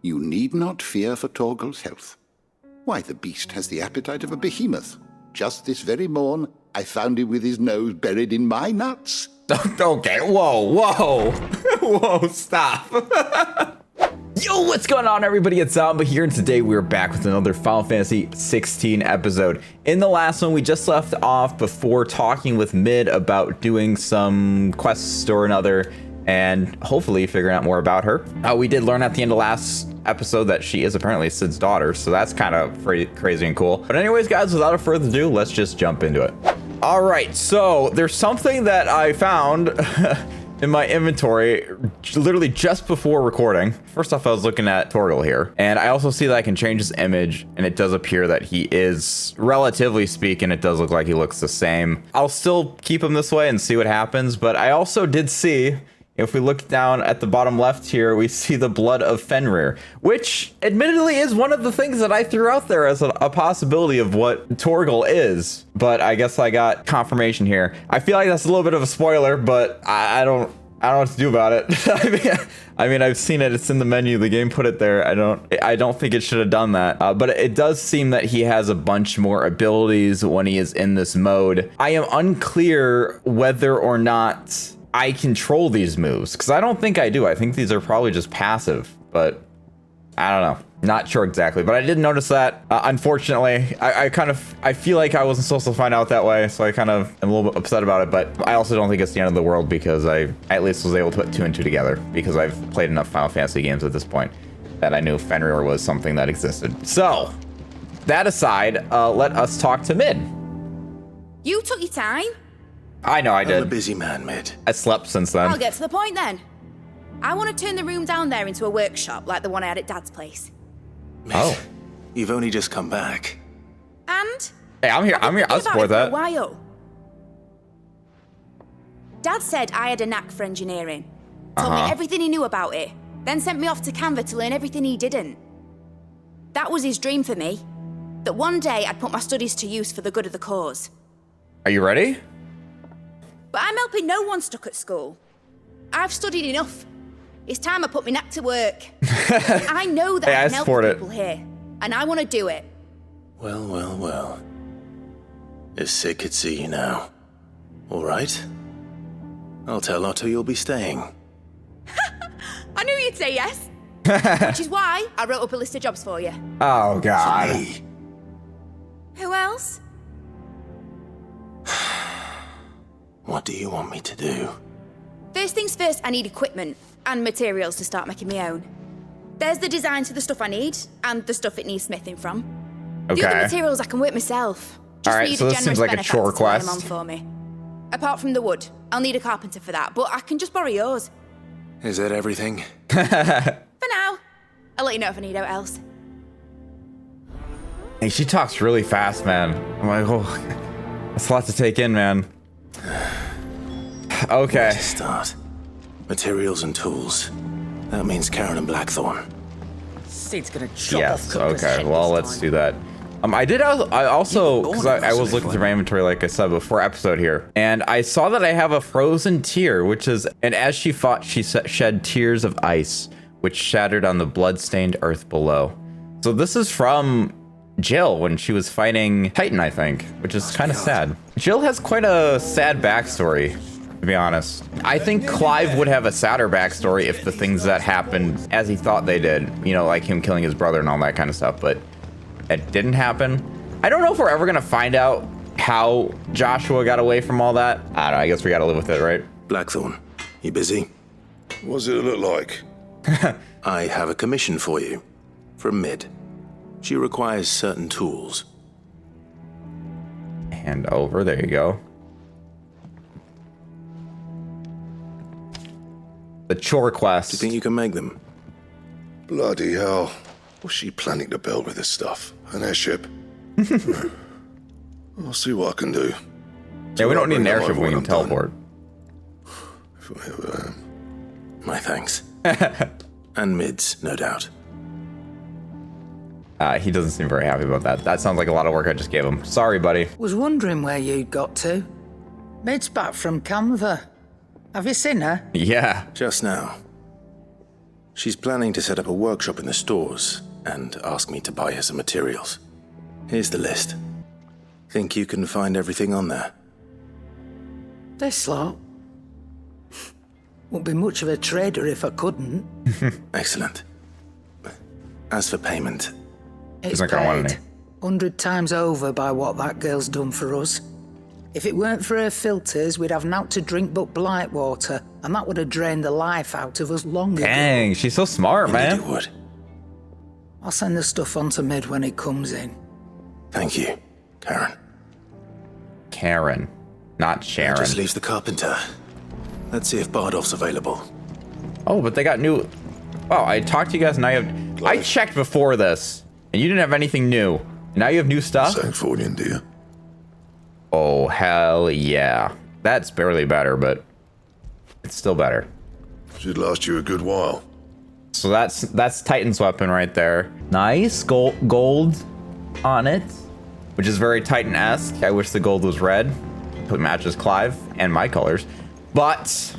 You need not fear for Torgal's health. Why, the beast has the appetite of a behemoth. Just this very morn, I found him with his nose buried in my nuts. Okay, whoa, stop. Yo, what's going on, everybody? It's Zombo here, and today we're back with another Final Fantasy 16 episode. In the last one, we just left off before talking with Mid about doing some quests or another, and hopefully figuring out more about her. We did learn at the end of last episode that she is apparently Cid's daughter, so that's kind of crazy and cool. But anyways, guys, without further ado, let's just jump into it. All right, so there's something that I found in my inventory literally just before recording. First off, I was looking at Torgal here, and I also see that I can change his image, and it does appear that he is, relatively speaking, it does look like he looks the same. I'll still keep him this way and see what happens, but I also did see, if we look down at the bottom left here, we see the blood of Fenrir, which admittedly is one of the things that I threw out there as a possibility of what Torgal is. But I guess I got confirmation here. I feel like that's a little bit of a spoiler, but I don't know what to do about it. I mean, I've seen it. It's in the menu. The game put it there. I don't think it should have done that. But it does seem that he has a bunch more abilities when he is in this mode. I am unclear whether or not I control these moves, because I don't think I do. I think these are probably just passive, but I don't know. Not sure exactly, but I did notice that. Unfortunately, I feel like I wasn't supposed to find out that way, so I kind of am a little bit upset about it, but I also don't think it's the end of the world, because I at least was able to put 2 and 2 together, because I've played enough Final Fantasy games at this point that I knew Fenrir was something that existed. So, that aside, let us talk to Mid. You took your time. I know I did. I'm a busy man, Mid. I slept since then. I'll get to the point then. I want to turn the room down there into a workshop like the one I had at Dad's place. Mid, oh. You've only just come back. And? Hey, I'm here. I'll support that. For a while. Dad said I had a knack for engineering. Told me everything he knew about it. Then sent me off to Canva to learn everything he didn't. That was his dream for me. That one day I'd put my studies to use for the good of the cause. Are you ready? But I'm helping no one stuck at school. I've studied enough. It's time I put my knack to work. I know that I can help people here, and I want to do it. Well. If Sid could see you now. All right. I'll tell Otto you'll be staying. I knew you'd say yes. Which is why I wrote up a list of jobs for you. Oh, God. Me. Who else? What do you want me to do? First things first, I need equipment and materials to start making my own. There's the designs for the stuff I need and the stuff it needs smithing from. Okay. The other materials I can work myself. Just Alright, need so a this seems like a chore benefactor to quest. turn them on for me. Apart from the wood, I'll need a carpenter for that, but I can just borrow yours. Is that everything? For now. I'll let you know if I need out else. Hey, she talks really fast, man. I'm like, oh, that's a lot to take in, man. Okay. Where to start? Materials and tools. That means Karen and Blackthorn. Sid's gonna chop off Yes. Cooper's Okay. head Well, this let's time. do that. I also, because I was looking through my inventory, like I said before episode here, and I saw that I have a frozen tear, which is, and as she fought, she shed tears of ice, which shattered on the blood-stained earth below. So this is from Jill when she was fighting Titan, I think, which is kind of sad. Jill has quite a sad backstory, to be honest. I think Clive would have a sadder backstory if the things that happened as he thought they did, you know, like him killing his brother and all that kind of stuff, but it didn't happen. I don't know if we're ever gonna find out how Joshua got away from all that. I don't know, I guess we gotta live with it, right? Blackthorn, you busy? What does it look like? I have a commission for you. From Mid. She requires certain tools. Hand over, there you go. The chore quest. Do you think you can make them? Bloody hell. What's she planning to build with this stuff? An airship? I'll see what I can do. Yeah, we don't need an airship, we when can I'm done. teleport. If I ever am. My thanks. And Mid's, no doubt. He doesn't seem very happy about that. That sounds like a lot of work I just gave him. Sorry, buddy. Was wondering where you'd got to. Mid's back from Canva. Have you seen her? Yeah. Just now. She's planning to set up a workshop in the stores and ask me to buy her some materials. Here's the list. Think you can find everything on there? This lot. Wouldn't be much of a trader if I couldn't. Excellent. As for payment, It's like I want paid any. 100 times over by what that girl's done for us. If it weren't for her filters, we'd have naught to drink but blight water, and that would have drained the life out of us long ago. Dang, she's so smart, indeed man. it would. I'll send the stuff on to Mid when it comes in. Thank you, Karen. Karen, not That Sharon. just leaves the carpenter. Let's see if Bardolph's available. Oh, but they got new. Oh, I talked to you guys, and I have. I checked before this, and you didn't have anything new. Now you have new stuff. Sancfordian, dear. Oh hell yeah! That's barely better, but it's still better. Should last you a good while. So that's Titan's weapon right there. Nice gold on it, which is very Titan-esque. I wish the gold was red. It matches Clive and my colors, but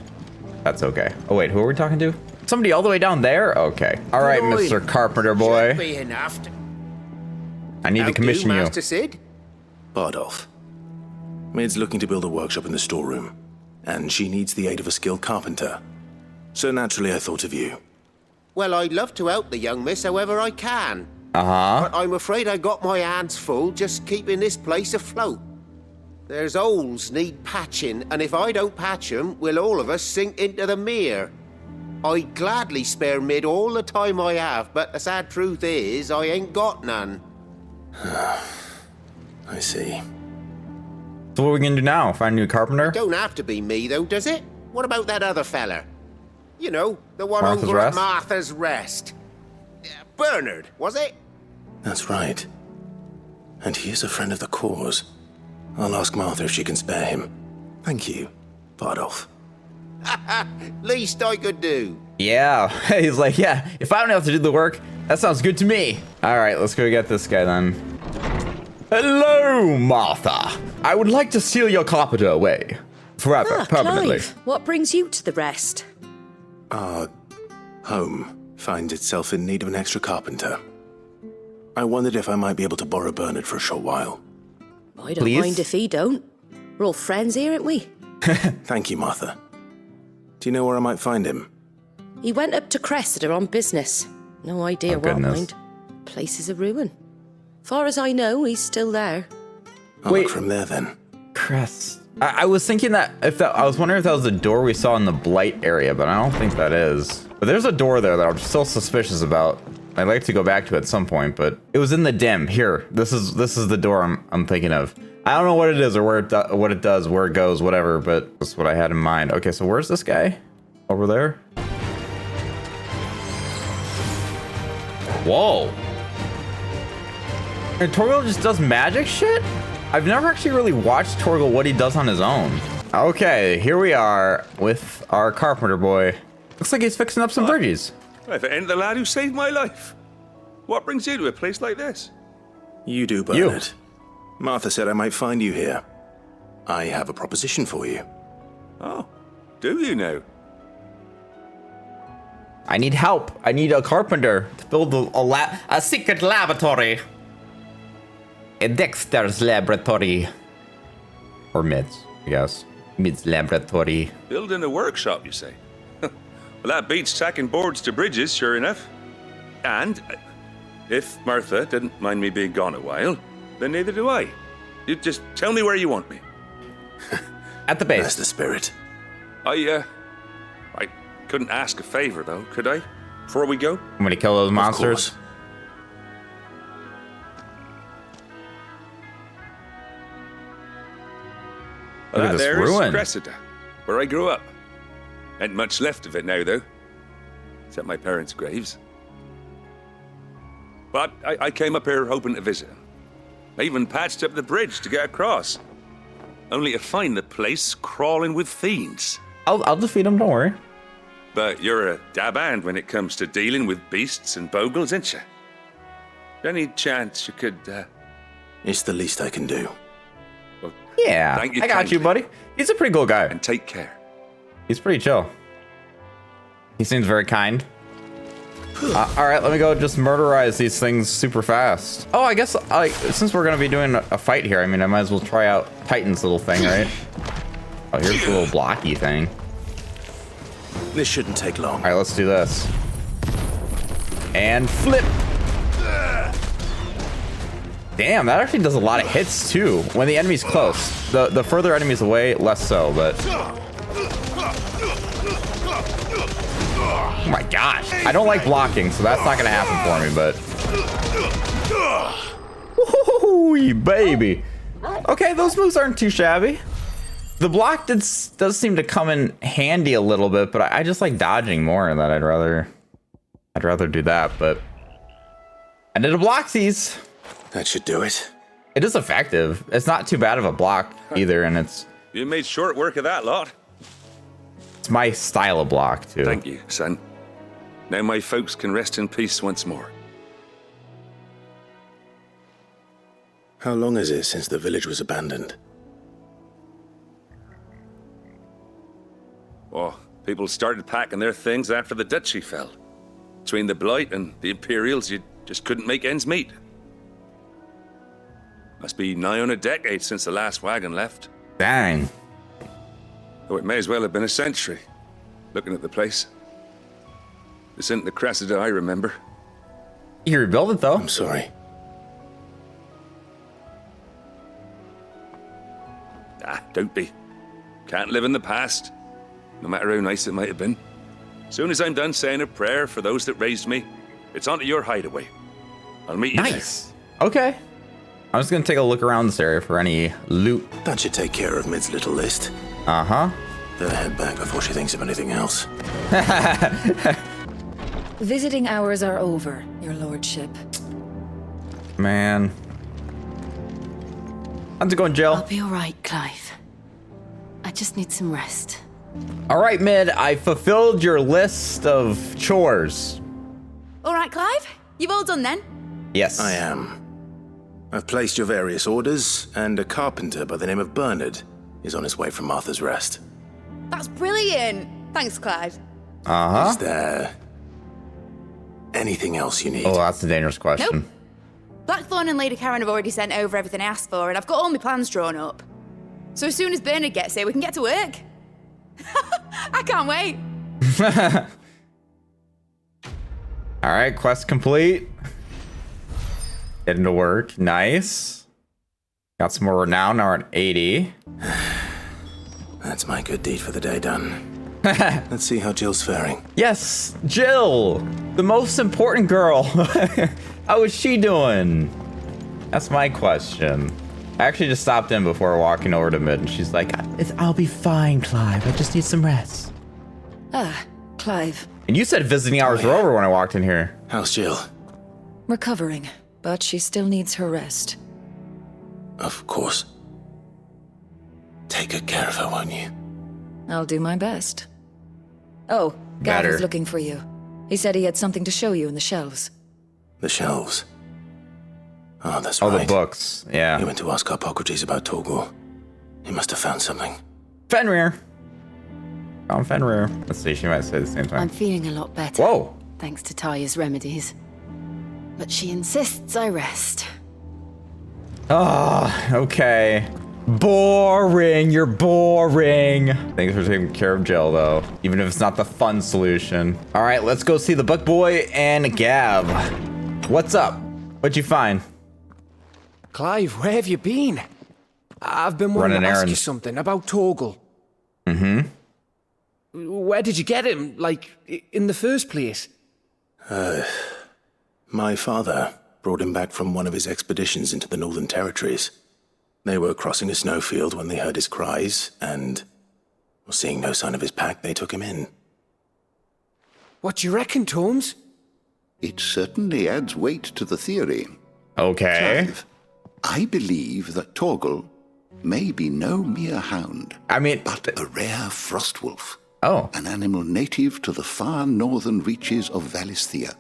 that's okay. Oh wait, who are we talking to? Somebody all the way down there? Okay. All right, Mr. Carpenter boy. Should be enough to... I need to commission you. Master Sid? Bardolph. Mid's looking to build a workshop in the storeroom, and she needs the aid of a skilled carpenter. So naturally I thought of you. Well, I'd love to help the young miss however I can. Uh-huh. But I'm afraid I got my hands full just keeping this place afloat. There's holes need patching, and if I don't patch 'em, we'll all of us sink into the mere. I'd gladly spare Mid all the time I have, but the sad truth is, I ain't got none. I see. So what are we gonna do now? Find a new carpenter? Don't have to be me, though, does it? What about that other feller? You know, the one Martha's over at Rest? Martha's Rest. Bernard, was it? That's right. And he is a friend of the cause. I'll ask Martha if she can spare him. Thank you, Bardolph. Least I could do. Yeah. He's like, yeah, if I don't have to do the work, that sounds good to me. All right, let's go get this guy then. Hello, Martha. I would like to seal your carpenter away. Forever, permanently. Clive, what brings you to the rest? Our home finds itself in need of an extra carpenter. I wondered if I might be able to borrow Bernard for a short while. I don't Please? mind if he don't. We're all friends here, aren't we? Thank you, Martha. Do you know where I might find him? He went up to Cressida on business. No idea Oh, what, goodness. mind. Place is a ruin. Far as I know, he's still there. I'll Wait. look from there then. Crest. I was thinking that I was wondering if that was the door we saw in the Blight area, but I don't think that is. But there's a door there that I'm still suspicious about. I'd like to go back to at some point, but it was in the dim. Here, this is the door I'm thinking of. I don't know what it is or what it does, where it goes, whatever, but that's what I had in mind. Okay, so where's this guy? Over there? Whoa. And Torgal just does magic shit? I've never actually really watched Torgal what he does on his own. Okay, here we are with our carpenter boy. Looks like he's fixing up some bridges. If it ain't the lad who saved my life. What brings you to a place like this? You do, Bernard. Martha said I might find you here. I have a proposition for you. Oh, do you know? I need help. I need a carpenter to build a secret laboratory. A Dexter's laboratory. Or Mid's, I guess. Mid's laboratory. Building a workshop, you say? Well, that beats tacking boards to bridges, sure enough. And if Martha didn't mind me being gone a while, then neither do I. You just tell me where you want me. At the That's base. the spirit. I couldn't ask a favor, though, could I? Before we go? I'm gonna kill those Of monsters. course. Look at That this there is ruin. Cressida, where I grew up. Ain't much left of it now, though. Except my parents' graves. But I came up here hoping to visit them. I even patched up the bridge to get across. Only to find the place crawling with fiends. I'll defeat them, don't worry. But you're a dab hand when it comes to dealing with beasts and bogles, ain't you? Any chance you could, It's the least I can do. well, Yeah, Thank you I got kindly. you, buddy. He's a pretty cool guy. and take care. He's pretty chill. He seems very kind. All right, let me go just murderize these things super fast. Oh, I guess since we're gonna be doing a fight here, I mean, I might as well try out Titan's little thing, right? Oh, here's the little blocky thing. This shouldn't take long. All right, let's do this. And flip. Damn, that actually does a lot of hits too. When the enemy's close. The further enemies away, less so, but. Oh my gosh. I don't like blocking, so that's not gonna happen for me, but. Woo-hoo-hoo, baby. Okay, those moves aren't too shabby. The block does seem to come in handy a little bit, but I just like dodging more than I'd rather do that, but I did a bloxies. That should do it. It is effective. It's not too bad of a block either, and You made short work of that lot. It's my style of block too. Thank you, son. Now my folks can rest in peace once more. How long is it since the village was abandoned? Oh, people started packing their things after the duchy fell. Between the Blight and the Imperials, you just couldn't make ends meet. Must be nigh on a decade since the last wagon left. Dang. Though it may as well have been a century, looking at the place. This isn't the Cressida I remember. You rebuilt it though. I'm sorry. Don't be. Can't live in the past, no matter how nice it might have been. Soon as I'm done saying a prayer for those that raised me, it's on to your hideaway. I'll meet you Nice. Okay. I'm just gonna take a look around this area for any loot. That should take care of Mid's little list. Uh-huh. Better head back before she thinks of anything else. Visiting hours are over, your lordship. Man. How's it going, Jill? I'll be all right, Clive. I just need some rest. All right, Mid, I fulfilled your list of chores. All right, Clive. You've all done then? Yes. I am. I've placed your various orders, and a carpenter by the name of Bernard is on his way from Martha's Rest. That's brilliant. Thanks, Clive. Uh-huh. Is there anything else you need? Oh, that's a dangerous question. Nope. Blackthorn and Lady Karen have already sent over everything I asked for, and I've got all my plans drawn up. So as soon as Bernard gets here, we can get to work. I can't wait. All right, quest complete. Getting to work. Nice. Got some more renown. Now we're at 80. That's my good deed for the day done. Let's see how Jill's faring. Yes, Jill, the most important girl. How is she doing? That's my question. I actually just stopped in before walking over to Mid, and she's like, I'll be fine, Clive. I just need some rest. Ah, Clive. And you said visiting hours were over when I walked in here. How's Jill? Recovering, but she still needs her rest. Of course. Take good care of her, won't you? I'll do my best. Oh, Gav was looking for you. He said he had something to show you in the shelves. The shelves? Oh, that's right. Oh, the books, yeah. He went to ask Hippocrates about Torgal. He must have found something. Fenrir. Found Fenrir. Let's see, she might say the same time. I'm feeling a lot better. Whoa. Thanks to Taya's remedies. But she insists I rest. Oh, okay. Boring, you're boring. Thanks for taking care of Jill, though. Even if it's not the fun solution. All right, let's go see the Buck Boy and Gav. What's up? What'd you find? Clive, where have you been? I've been wanting to ask you something about Torgal. Mm-hmm. Where did you get him, like, in the first place? My father brought him back from one of his expeditions into the Northern Territories. They were crossing a snowfield when they heard his cries, and, seeing no sign of his pack, they took him in. What do you reckon, Tomes? It certainly adds weight to the theory. Okay. Clive, I believe that Torgal may be no mere hound, but a rare frostwolf. Oh. An animal native to the far northern reaches of Valisthea.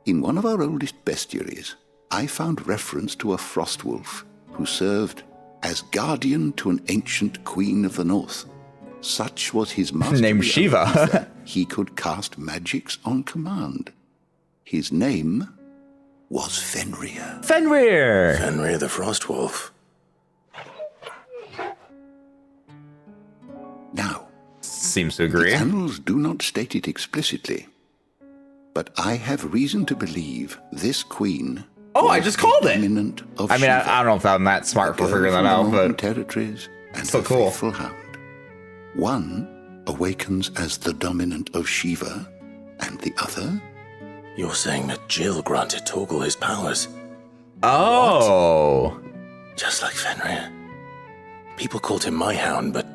In one of our oldest bestiaries, I found reference to a frostwolf who served as guardian to an ancient queen of the north. Such was his mastery named Shiva. that he could cast magics on command. His name was Fenrir. Fenrir! Fenrir the Frostwolf. Now, seems to agree. The annals do not state it explicitly, but I have reason to believe this queen. Oh, I just called it. I mean, I don't know if I'm that smart for figuring that out, but territories and so cool. Faithful hound. One awakens as the dominant of Shiva, and the other. You're saying that Jill granted Torgal his powers? Oh. What? Just like Fenrir. People called him my hound, but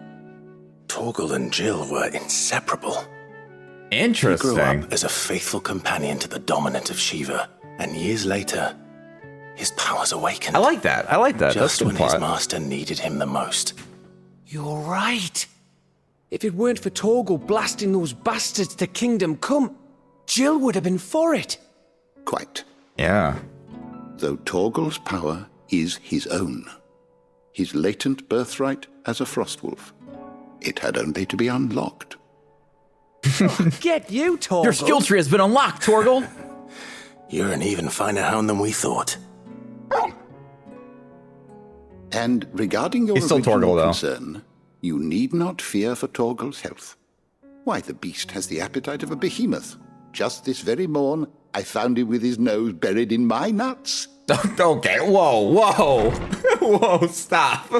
Torgal and Jill were inseparable. Interesting. He grew up as a faithful companion to the dominant of Shiva, and years later, his powers awakened. I like that. Just when his master needed him the most. You're right. If it weren't for Torgal blasting those bastards to Kingdom Come, Jill would have been for it. Quite. Yeah. Though Torgal's power is his own, his latent birthright as a Frostwolf, it had only to be unlocked. Get you, Torgal. Your skill tree has been unlocked, Torgal. You're an even finer hound than we thought. And regarding your still original Torgal, though. concern, you need not fear for Torgal's health. Why, the beast has the appetite of a behemoth. Just this very morn, I found him with his nose buried in my nuts. Okay, whoa, stop. There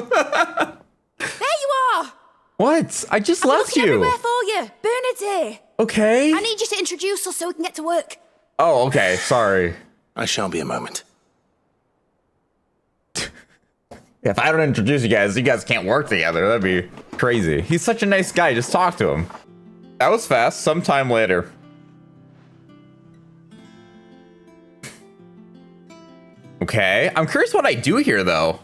you are! What? I just left you. Everywhere for you. Bernard's here. Okay. I need you to introduce us so we can get to work. Oh, okay, sorry. I shan't be a moment. If I don't introduce you guys can't work together. That'd be crazy. He's such a nice guy. Just talk to him. That was fast. Sometime later. Okay. I'm curious what I do here, though.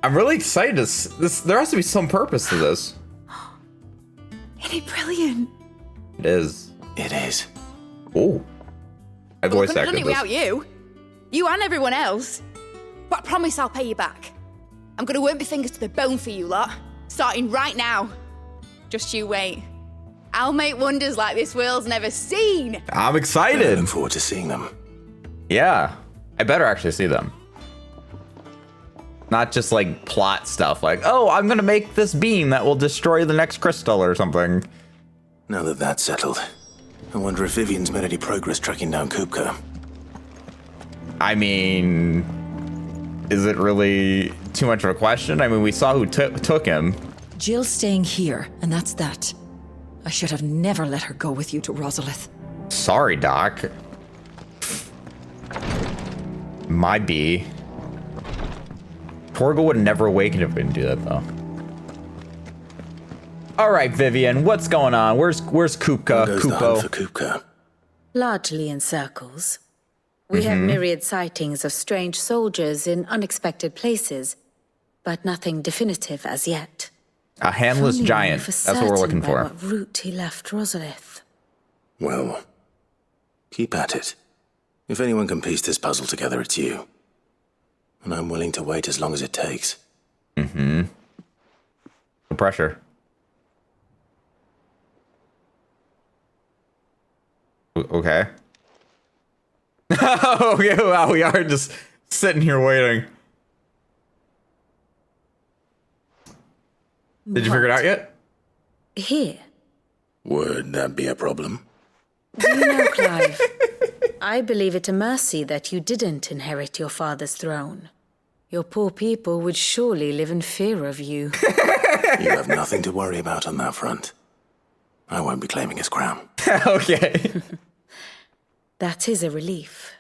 I'm really excited. There has to be some purpose to this. Isn't it brilliant? It is. It is. Oh. I voice acted done it this. without you. You and everyone else. But I promise I'll pay you back. I'm gonna work my fingers to the bone for you lot. Starting right now. Just you wait. I'll make wonders like this world's never seen. I'm excited. I look forward to seeing them. Yeah. I better actually see them. Not just like plot stuff like, oh, I'm gonna make this beam that will destroy the next crystal or something. Now that that's settled, I wonder if Vivian's made any progress tracking down Kupka. I mean, is it really too much of a question? I mean, we saw who took him. Jill's staying here, and that's that. I should have never let her go with you to Rosalith. Sorry, Doc. My B. Torgal would never awaken if we didn't do that, though. All right, Vivian, what's going on? Where's Kupka? Who goes the hunt for Kupka? Largely in circles. We have myriad sightings of strange soldiers in unexpected places, but nothing definitive as yet. A handless giant. That's what we're looking for. What route he left Rosalith. Well, keep at it. If anyone can piece this puzzle together, it's you. And I'm willing to wait as long as it takes. The pressure. Okay. Okay, wow, we are just sitting here waiting. Did you figure it out yet? Here. Would that be a problem? Do you know, Clive? I believe it a mercy that you didn't inherit your father's throne. Your poor people would surely live in fear of you. You have nothing to worry about on that front. I won't be claiming his crown. Okay. That is a relief.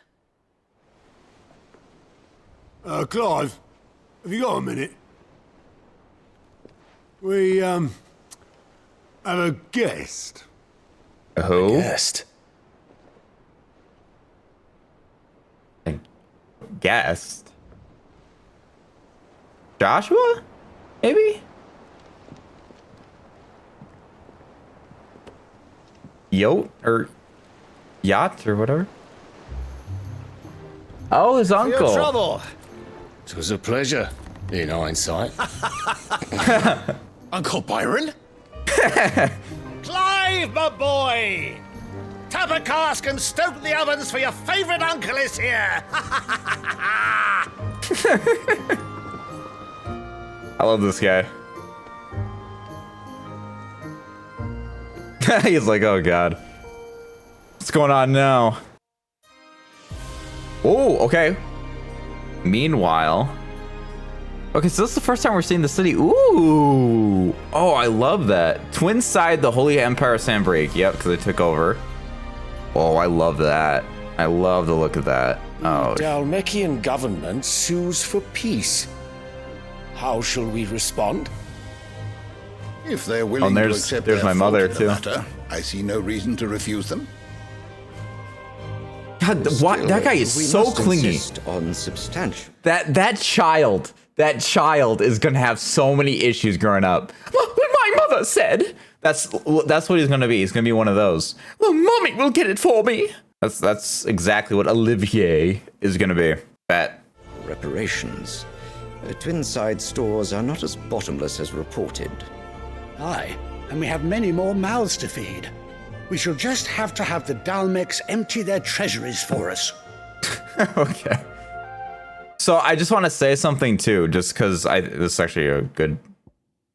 Clive, have you got a minute? We, have a guest. Who? A guest? Guest? Joshua? Maybe? Yacht or whatever. Oh, his uncle. For your trouble. It was a pleasure, in hindsight. Uncle Byron? Clive, my boy! Tap a cask and stoke the ovens, for your favourite uncle is here! I love this guy. He's like, oh god. What's going on now? Oh, okay. Meanwhile. Okay, so this is the first time we're seeing the city. Ooh. Oh, I love that. Twin side, the Holy Empire of Sanbreak. Yep, because they took over. Oh, I love that. I love the look of that. Oh. Dalmekian government sues for peace. How shall we respond? If they're willing to accept there's their my mother fault in too. the matter, I see no reason to refuse them. God, that guy is so clingy. On substantial. That child is gonna have so many issues growing up. Well, my mother said. That's what he's gonna be. He's gonna be one of those. Well, mommy will get it for me. That's exactly what Olivier is gonna be. That Reparations. Twin side stores are not as bottomless as reported. Aye, and we have many more mouths to feed. We shall just have to have the Dalmecs empty their treasuries for us. Okay. So I just want to say something too, just because this is actually a good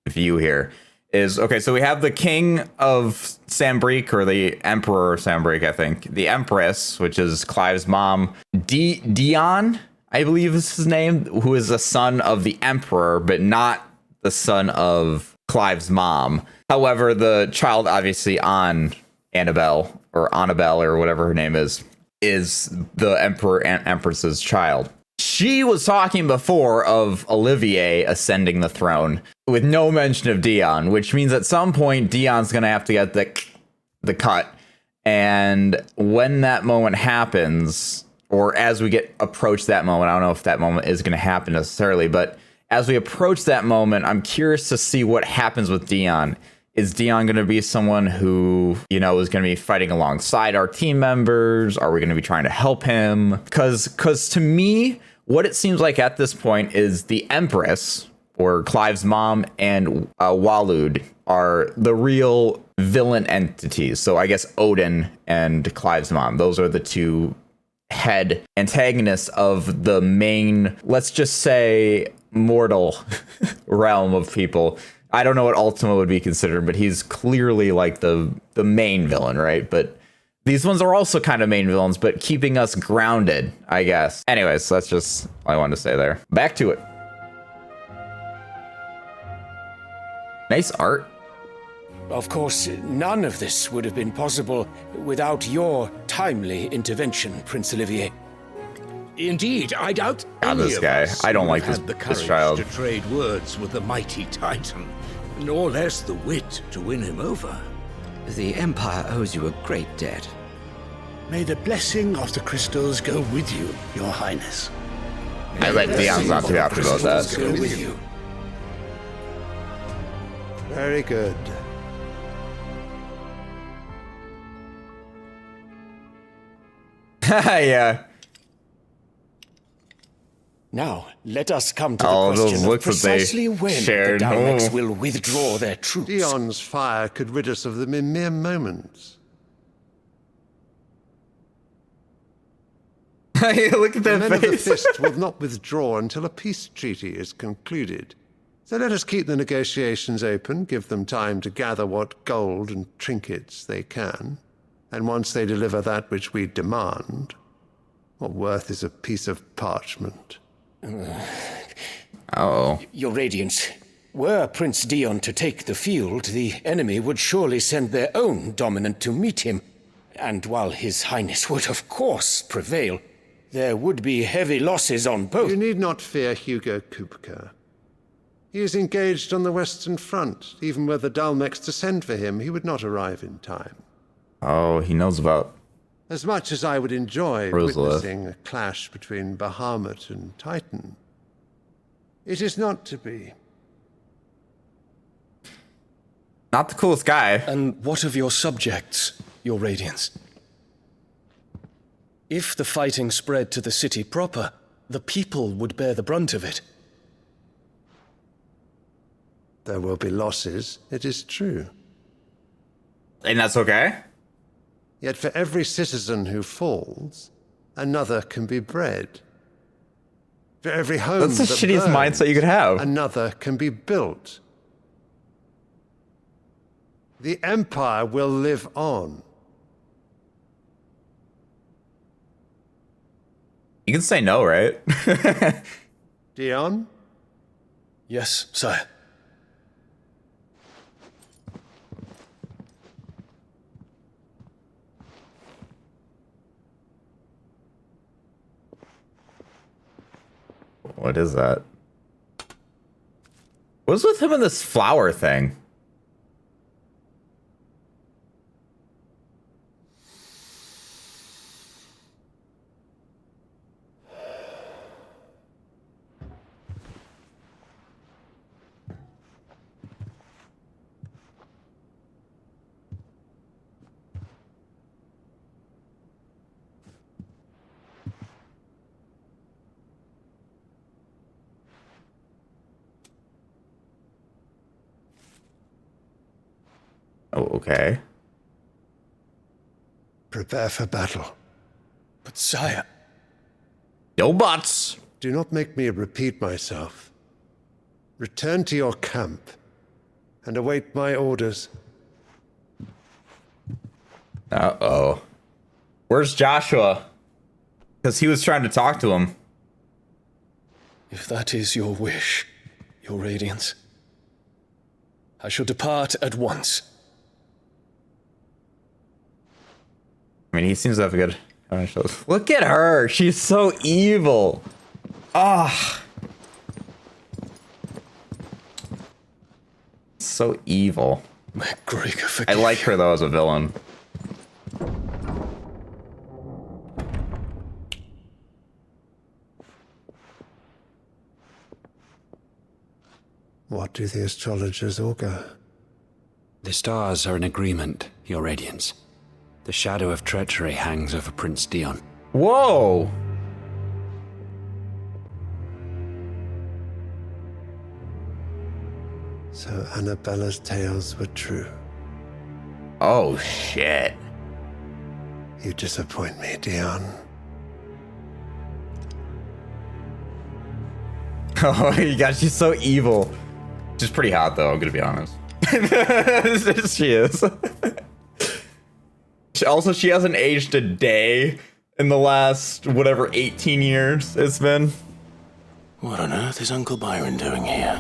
view here. Is okay. So we have the king of Sanbreak, or the emperor of Sanbreak, I think. The empress, which is Clive's mom, Dion, I believe is his name, who is the son of the emperor, but not the son of Clive's mom. However, the child, obviously, on Annabelle or whatever her name is the emperor and empress's child. She was talking before of Olivier ascending the throne with no mention of Dion, which means at some point Dion's gonna have to get the cut. And when that moment happens, or as we approach that moment, I don't know if that moment is gonna happen necessarily, but as we approach that moment, I'm curious to see what happens with Dion. Is Dion going to be someone who, is going to be fighting alongside our team members? Are we going to be trying to help him? Because to me, what it seems like at this point is the Empress, or Clive's mom, and Walud are the real villain entities. So I guess Odin and Clive's mom, those are the two head antagonists of the main, let's just say, mortal realm of people. I don't know what Ultima would be considered, but he's clearly like the main villain, right? But these ones are also kind of main villains, but keeping us grounded, I guess. Anyways, that's just all I wanted to say there. Back to it. Nice art. Of course, none of this would have been possible without your timely intervention, Prince Olivier. Indeed, I doubt this guy. I don't like this child. To trade words with the mighty Titan, nor less the wit to win him over. The Empire owes you a great debt. May the blessing of the crystals go with you, Your Highness. I bet Dion's not too happy about that. Go with you. Very good. Yeah. Now, let us come to the question of precisely when the Dalmecs will withdraw their troops. Dion's fire could rid us of them in mere moments. Look at that face. The men of the Fist will not withdraw until a peace treaty is concluded. So let us keep the negotiations open, give them time to gather what gold and trinkets they can, and once they deliver that which we demand, what worth is a piece of parchment? Your Radiance, were Prince Dion to take the field, the enemy would surely send their own dominant to meet him. And while His Highness would of course prevail, there would be heavy losses on both. You need not fear Hugo Kupka. He is engaged on the Western Front. Even were the Dalmecs to send for him, he would not arrive in time. Oh, he knows about... As much as I would enjoy Rosalith. Witnessing a clash between Bahamut and Titan, it is not to be. Not the coolest guy. And what of your subjects, Your Radiance? If the fighting spread to the city proper, the people would bear the brunt of it. There will be losses, it is true. And that's okay? Yet for every citizen who falls, another can be bred. For every home That's the that shittiest burns, mindset you could have. another can be built. The Empire will live on. You can say no, right? Dion? Yes, sire. What is that? What's with him and this flower thing? Oh, okay. Prepare for battle. But sire... No buts! Do not make me repeat myself. Return to your camp and await my orders. Uh-oh. Where's Joshua? Because he was trying to talk to him. If that is your wish, your radiance, I shall depart at once. I mean, he seems to have a good... Look at her! She's so evil! Ah! So evil. I like her, though, as a villain. What do the astrologers augur? The stars are in agreement, Your Radiance. The shadow of treachery hangs over Prince Dion. Whoa! So Annabella's tales were true. Oh, shit. You disappoint me, Dion. Oh my god, she's so evil. She's pretty hot, though, I'm gonna be honest. She is. She hasn't aged a day in the last, whatever, 18 years it's been. What on earth is Uncle Byron doing here?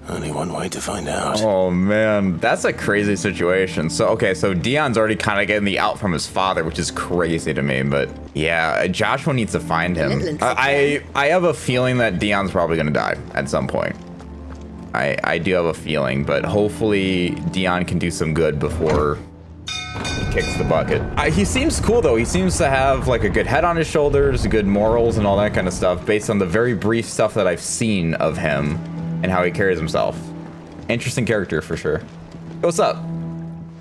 Only one way to find out. Oh man, that's a crazy situation. So, okay, so Dion's already kind of getting the out from his father, which is crazy to me, but yeah, Joshua needs to find him. I have a feeling that Dion's probably gonna die at some point. I do have a feeling, but hopefully Dion can do some good before he kicks the bucket. He seems cool though. He seems to have like a good head on his shoulders, good morals and all that kind of stuff based on the very brief stuff that I've seen of him and how he carries himself. Interesting character for sure. What's up?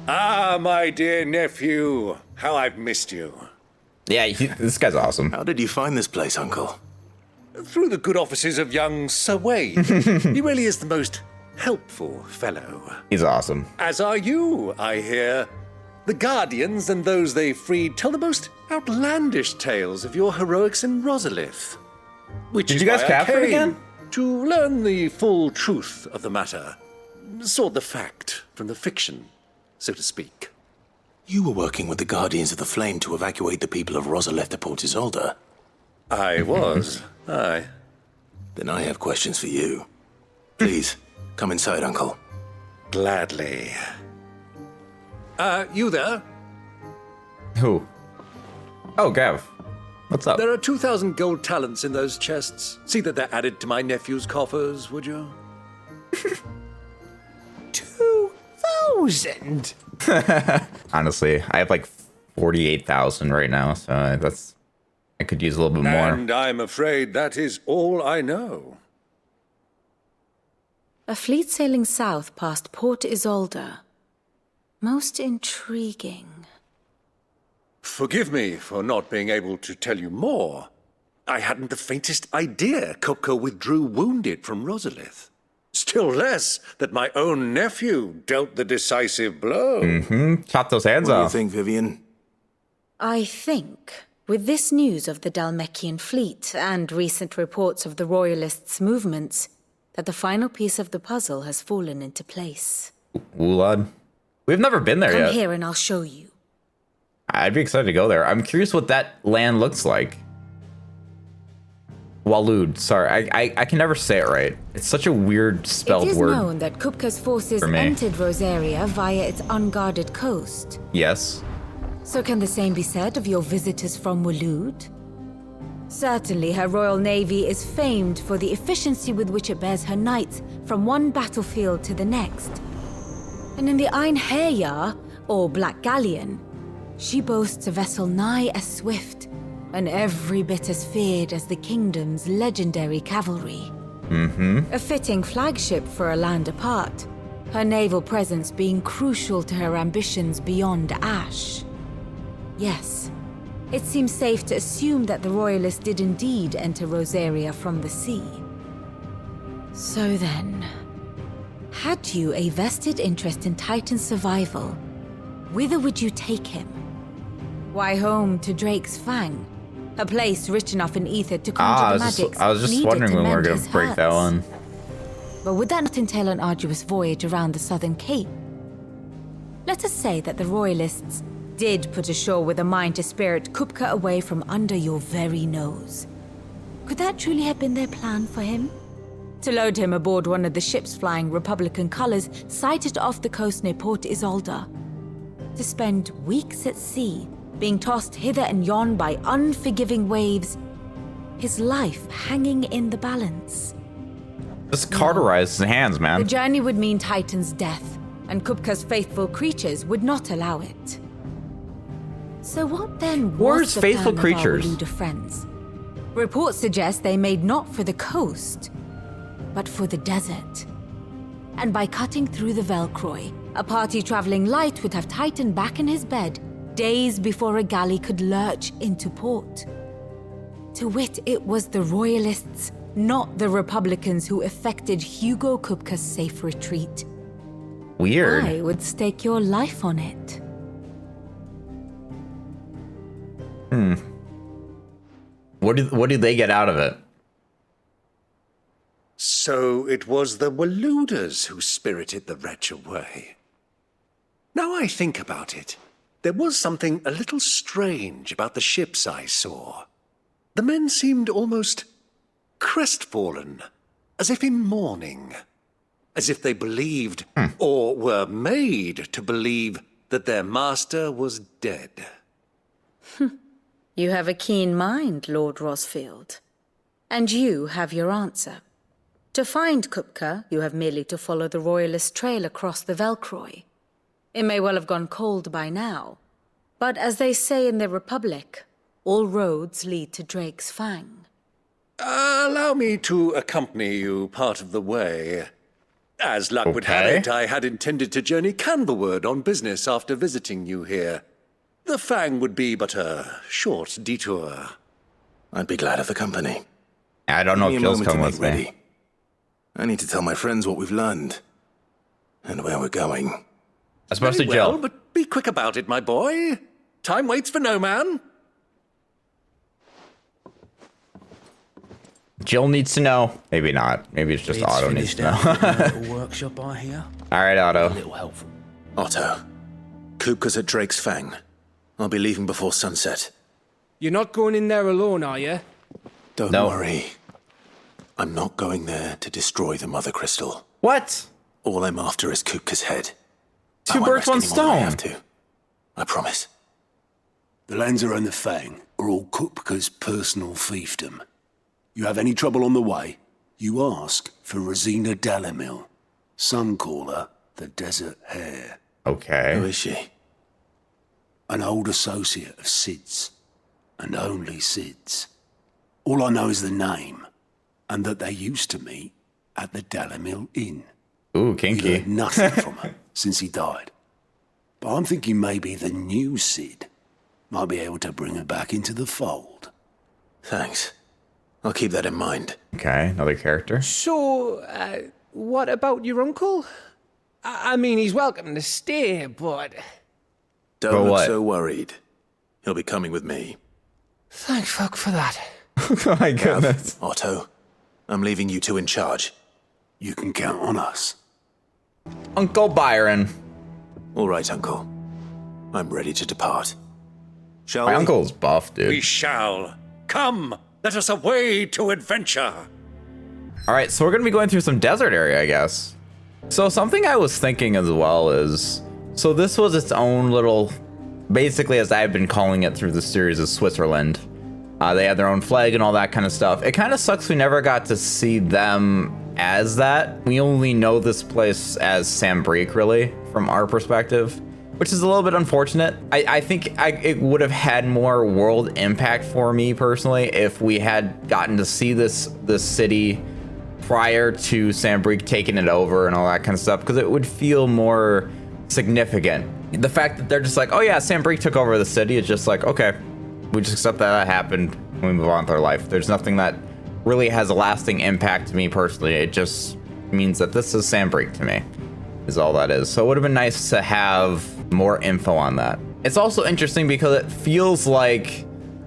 Ah, my dear nephew. How I've missed you. Yeah, this guy's awesome. How did you find this place, Uncle? Through the good offices of young Sir Wade. He really is the most helpful fellow. He's awesome. As are you, I hear. The Guardians and those they freed tell the most outlandish tales of your heroics in Rosalith. Which Did you guys capture it again? To learn the full truth of the matter. Sort the fact from the fiction, so to speak. You were working with the Guardians of the Flame to evacuate the people of Rosalith to Port Isolde. I was. Aye. Then I have questions for you. Please, come inside, Uncle. Gladly. You there? Who? Oh, Gav. What's up? There are 2,000 gold talents in those chests. See that they're added to my nephew's coffers, would you? 2,000? Honestly, I have like 48,000 right now, so I could use a little bit more. And I'm afraid that is all I know. A fleet sailing south past Port Isolde. Most intriguing. Forgive me for not being able to tell you more. I hadn't the faintest idea Kopko withdrew wounded from Rosalith. Still less that my own nephew dealt the decisive blow. Chop those hands What off. do you think, Vivian? I think, with this news of the Dalmekian fleet and recent reports of the Royalists' movements, that the final piece of the puzzle has fallen into place. Wulad? We've never been there yet. Come here and I'll show you. I'd be excited to go there. I'm curious what that land looks like. Walud, sorry, I can never say it right. It's such a weird spelled word. It is known that Kupka's forces entered Rosaria via its unguarded coast. Yes. So can the same be said of your visitors from Walud? Certainly her Royal Navy is famed for the efficiency with which it bears her knights from one battlefield to the next. And in the Einherjar, or Black Galleon, she boasts a vessel nigh as swift and every bit as feared as the kingdom's legendary cavalry. A fitting flagship for a land apart, her naval presence being crucial to her ambitions beyond Ash. Yes, it seems safe to assume that the Royalists did indeed enter Rosaria from the sea. So then, had you a vested interest in Titan's survival, whither would you take him? Why, home to Drake's Fang, a place rich enough in ether to conjure the magics I was just needed wondering to when we were mend going his to break that hurts. one. But would that not entail an arduous voyage around the southern cape? Let us say that the Royalists did put ashore with a mind to spirit Kupka away from under your very nose. Could that truly have been their plan for him? To load him aboard one of the ships flying Republican colors sighted off the coast near Port Isolde? To spend weeks at sea, being tossed hither and yon by unforgiving waves, his life hanging in the balance? Just cauterize his hands, man. The journey would mean Titan's death, and Kupka's faithful creatures would not allow it. So what then was the faithful plan creatures? of our Waluda friends? Reports suggest they made not for the coast, but for the desert. And by cutting through the Velcroy, a party traveling light would have Titan back in his bed days before a galley could lurch into port. To wit, it was the Royalists, not the Republicans, who effected Hugo Kupka's safe retreat. Weird. I would stake your life on it. What did they get out of it? So it was the Waludas who spirited the wretch away. Now I think about it, there was something a little strange about the ships I saw. The men seemed almost crestfallen, as if in mourning, as if they believed, or were made to believe, that their master was dead. You have a keen mind, Lord Rosfield. And you have your answer. To find Kupka, you have merely to follow the Royalist trail across the Velcroy. It may well have gone cold by now, but as they say in the Republic, all roads lead to Drake's Fang. Allow me to accompany you part of the way. As luck would have it, I had intended to journey Canverward on business after visiting you here. The Fang would be but a short detour. I'd be glad of the company. I don't know Give if me a Jill's moment to coming make with me. ready. I need to tell my friends what we've learned and where we're going. Especially Very well, Jill. but be quick about it, my boy. Time waits for no man. Jill needs to know. Maybe not. Maybe it's just Otto needs to know. Workshop, I hear. All right, Otto. A little helpful. Otto, Kupka's at Drake's Fang. I'll be leaving before sunset. You're not going in there alone, are you? Don't worry. I'm not going there to destroy the Mother Crystal. What? All I'm after is Kupka's head. Two birds, one stone. I have to. I promise. The Lanza and the Fang are all Kupka's personal fiefdom. You have any trouble on the way, you ask for Rosina Dalamil. Some call her the Desert Hare. Okay. Who is she? An old associate of Sid's, and only Sid's. All I know is the name, and that they used to meet at the Dalamil Inn. Ooh, We've kinky. heard nothing from her since he died. But I'm thinking maybe the new Sid might be able to bring her back into the fold. Thanks. I'll keep that in mind. Okay, another character. So, what about your uncle? I mean, he's welcome to stay, but... Don't look what? so worried. He'll be coming with me. Thank fuck for that. Oh my goodness. Otto, I'm leaving you two in charge. You can count on us. Uncle Byron. All right, Uncle. I'm ready to depart. Shall My we? uncle's buff, dude. We shall. Come, let us away to adventure. All right, so we're gonna be going through some desert area, I guess. So something I was thinking as well is, so this was its own little, basically as I've been calling it through the series, is Switzerland. They had their own flag and all that kind of stuff. It kind of sucks we never got to see them as that. We only know this place as Sambrique, really, from our perspective, which is a little bit unfortunate. I think it would have had more world impact for me personally if we had gotten to see this city prior to Sambrique taking it over and all that kind of stuff, because it would feel more significant. The fact that they're just like, oh yeah, Sambrique took over the city, it's just like, okay, we just accept that happened and we move on with our life. There's nothing that really has a lasting impact to me personally. It just means that this is Sambrique to me, is all that is. So it would have been nice to have more info on that. It's also interesting because it feels like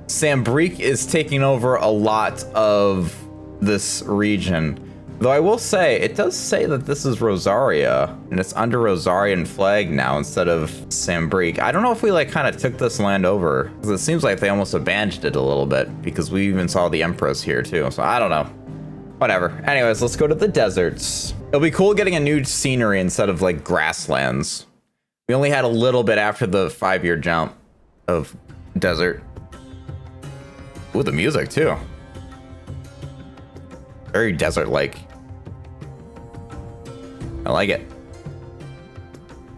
Sambrique is taking over a lot of this region. Though I will say, it does say that this is Rosaria, and it's under Rosarian flag now instead of Sambrique. I don't know if we like kind of took this land over, because it seems like they almost abandoned it a little bit, because we even saw the Empress here too, so I don't know. Whatever. Anyways, let's go to the deserts. It'll be cool getting a new scenery instead of like grasslands. We only had a little bit after the 5-year jump of desert. Ooh, the music too. Very desert-like. I like it.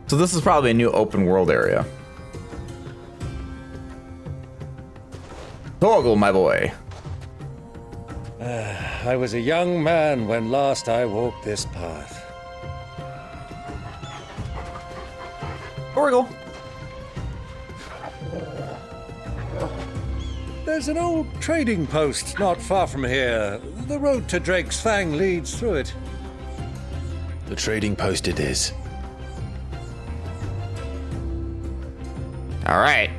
So this is probably a new open world area. Torgal, my boy. I was a young man when last I walked this path. Torgal. There's an old trading post not far from here. The road to Drake's Fang leads through it. The trading post it is. All right.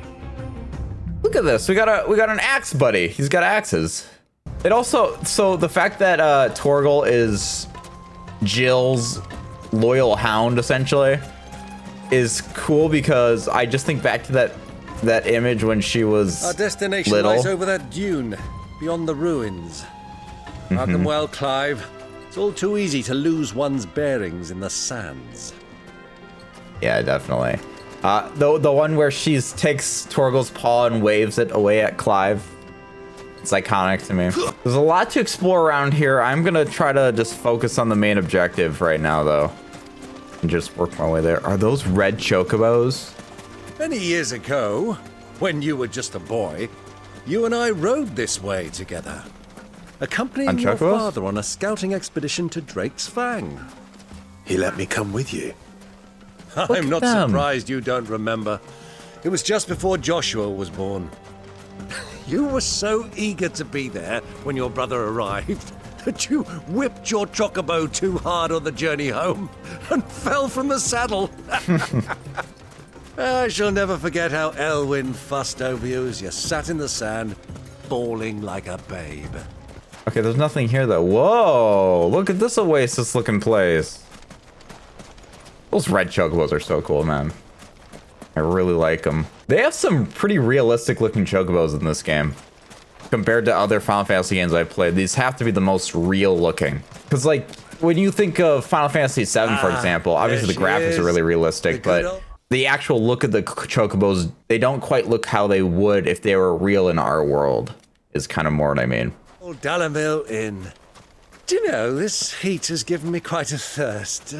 Look at this. We got an axe buddy. He's got axes. It also, so the fact that Torgal is Jill's loyal hound essentially is cool, because I just think back to that image when she was Our destination little. lies over that dune, beyond the ruins. Mark them well, Clive. It's all too easy to lose one's bearings in the sands. Yeah, definitely. The one where she takes Torgal's paw and waves it away at Clive. It's iconic to me. There's a lot to explore around here. I'm gonna try to just focus on the main objective right now, though, and just work my way there. Are those red chocobos? Many years ago, when you were just a boy, you and I rode this way together, accompanying your father on a scouting expedition to Drake's Fang. He let me come with you. I'm not surprised you don't remember. It was just before Joshua was born. You were so eager to be there when your brother arrived that you whipped your chocobo too hard on the journey home and fell from the saddle. I shall never forget how Elwyn fussed over you as you sat in the sand, bawling like a babe. Okay, there's nothing here though. Whoa, look at this oasis looking place. Those red chocobos are so cool, man. I really like them. They have some pretty realistic looking chocobos in this game. Compared to other Final Fantasy games I've played, these have to be the most real looking. Because like, when you think of Final Fantasy VII, for example, obviously the graphics are really realistic, but the actual look of the chocobos, they don't quite look how they would if they were real in our world, is kind of more what I mean. Old Dalamil Inn. Do you know, this heat has given me quite a thirst.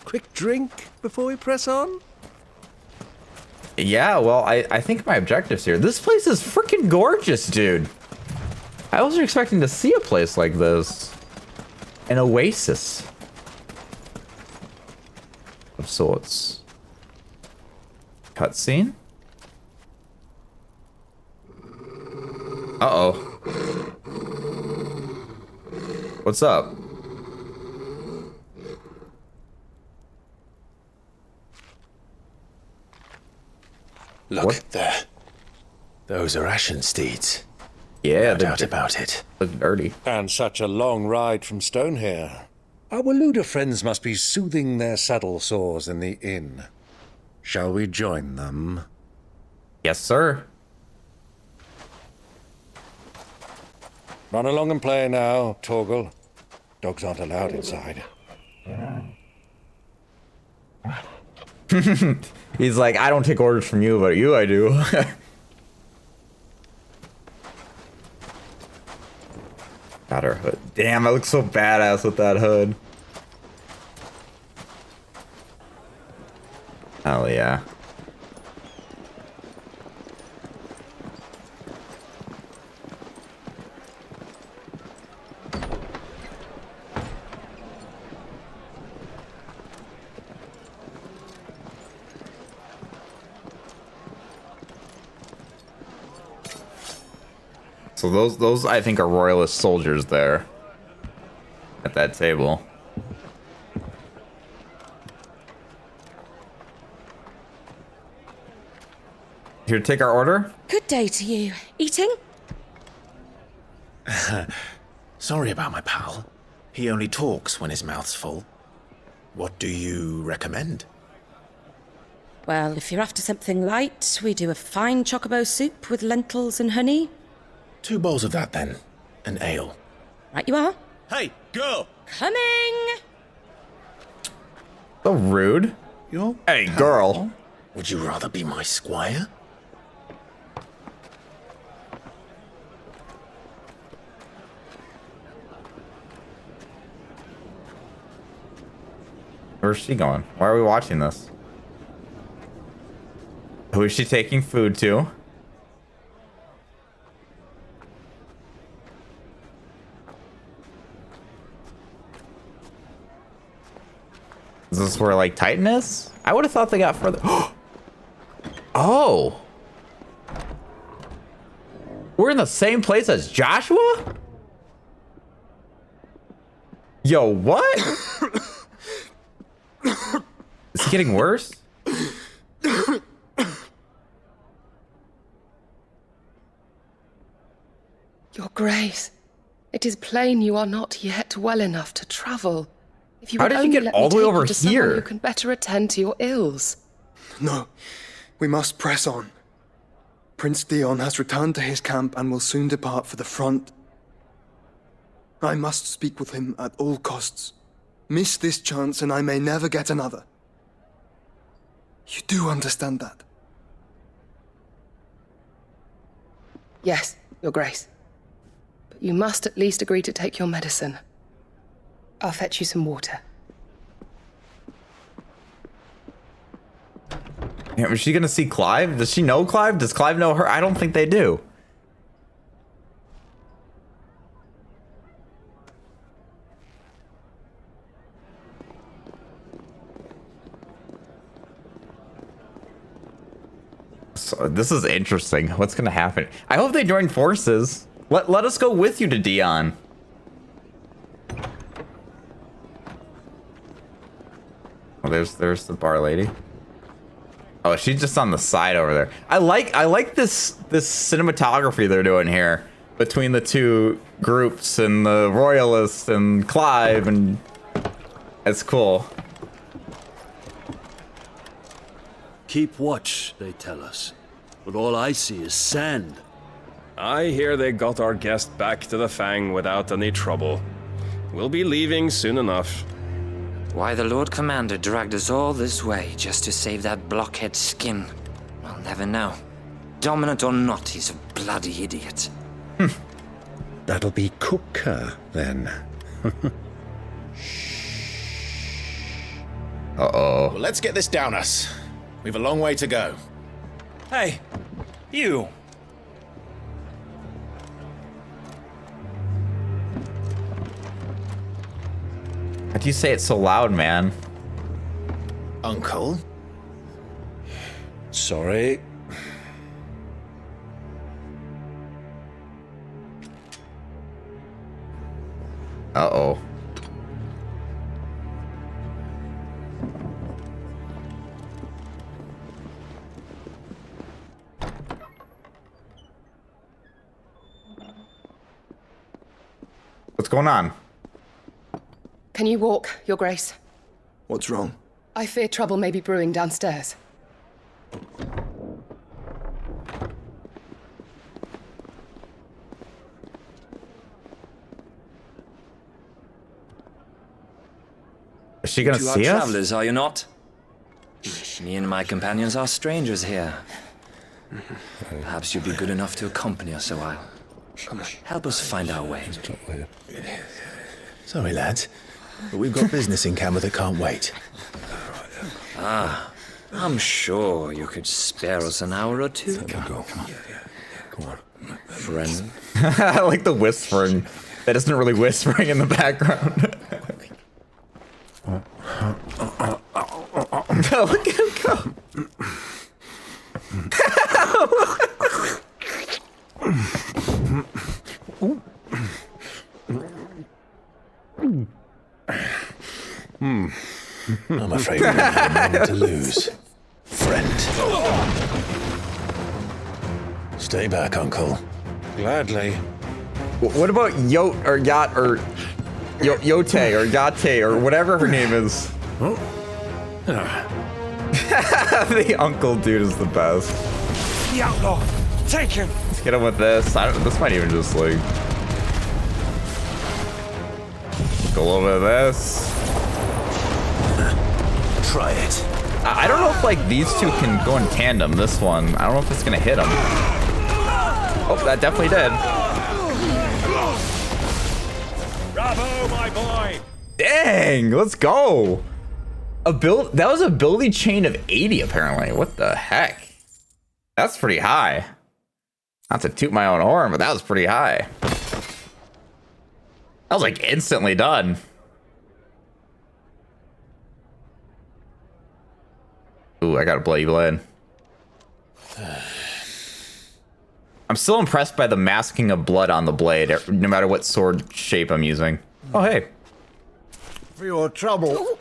Quick drink before we press on? Yeah, well, I think my objective's here. This place is freaking gorgeous, dude. I wasn't expecting to see a place like this. An oasis of sorts. Cutscene? Uh-oh. What's up? Look, there. Those are ashen steeds. Yeah, no doubt about it. Look dirty. And such a long ride from Stone here. Our Waluda friends must be soothing their saddle sores in the inn. Shall we join them? Yes, sir. Run along and play now, Torgal. Dogs aren't allowed inside. He's like, I don't take orders from you, but you I do. Got her hood. Damn, I look so badass with that hood. Hell yeah. So those I think are royalist soldiers there at that table. Here, take our order. Good day to you. Eating? Sorry about my pal. He only talks when his mouth's full. What do you recommend? Well, if you're after something light, we do a fine chocobo soup with lentils and honey. 2 bowls of that, then. An ale. Right you are. Hey, girl! Coming! So rude. Hey, girl. Would you rather be my squire? Where's she going? Why are we watching this? Who is she taking food to? Is this where, like, Titan is? I would have thought they got further. Oh! We're in the same place as Joshua? Yo, what? Is he getting worse? Your Grace, it is plain you are not yet well enough to travel. If you How would did you only get let all me the way take over you to someone here? who can better attend to your ills. No, we must press on. Prince Dion has returned to his camp and will soon depart for the front. I must speak with him at all costs. Miss this chance and I may never get another. You do understand that? Yes, Your Grace. But you must at least agree to take your medicine. I'll fetch you some water. Yeah, is she gonna see Clive? Does she know Clive? Does Clive know her? I don't think they do. So this is interesting. What's gonna happen? I hope they join forces. Let us go with you to Dion. Oh, there's the bar lady. Oh, she's just on the side over there. I like this cinematography they're doing here between the two groups and the royalists and Clive, and it's cool. Keep watch, they tell us. But all I see is sand. I hear they got our guest back to the Fang without any trouble. We'll be leaving soon enough. Why the Lord Commander dragged us all this way just to save that blockhead skin, I'll never know. Dominant or not, he's a bloody idiot. That'll be Cooker, then. Uh-oh. Well, let's get this down us. We've a long way to go. Hey, you. How do you say it so loud, man? Uncle? Sorry. Uh-oh. What's going on? Can you walk, Your Grace? What's wrong? I fear trouble may be brewing downstairs. Is she gonna You see are us? travelers, are you not? Me and my companions are strangers here. Perhaps you'd be good enough to accompany us a while. Help us find our way. Sorry, lads, but we've got business in camera that can't wait. Ah, I'm sure you could spare us an hour or two. Come on. Friend. I like the whispering. That isn't really whispering in the background. Look at him go. I'm afraid we don't have a moment to lose. Friend. Stay back, Uncle. Gladly. What about Yote or Yacht or Yote or Yate or whatever her name is? The uncle dude is the best. The outlaw! Take him! Let's get him with this. This might even just like go a little bit of this. Try it. I don't know if like these two can go in tandem. This one, I don't know if it's gonna hit him. Oh, that definitely did. Bravo, my boy! Dang, let's go. That was a ability chain of 80 apparently. What the heck? That's pretty high. Not to toot my own horn, but that was pretty high. That was like instantly done. Ooh, I got a bloody blade. I'm still impressed by the masking of blood on the blade, no matter what sword shape I'm using. Oh, hey. For your trouble.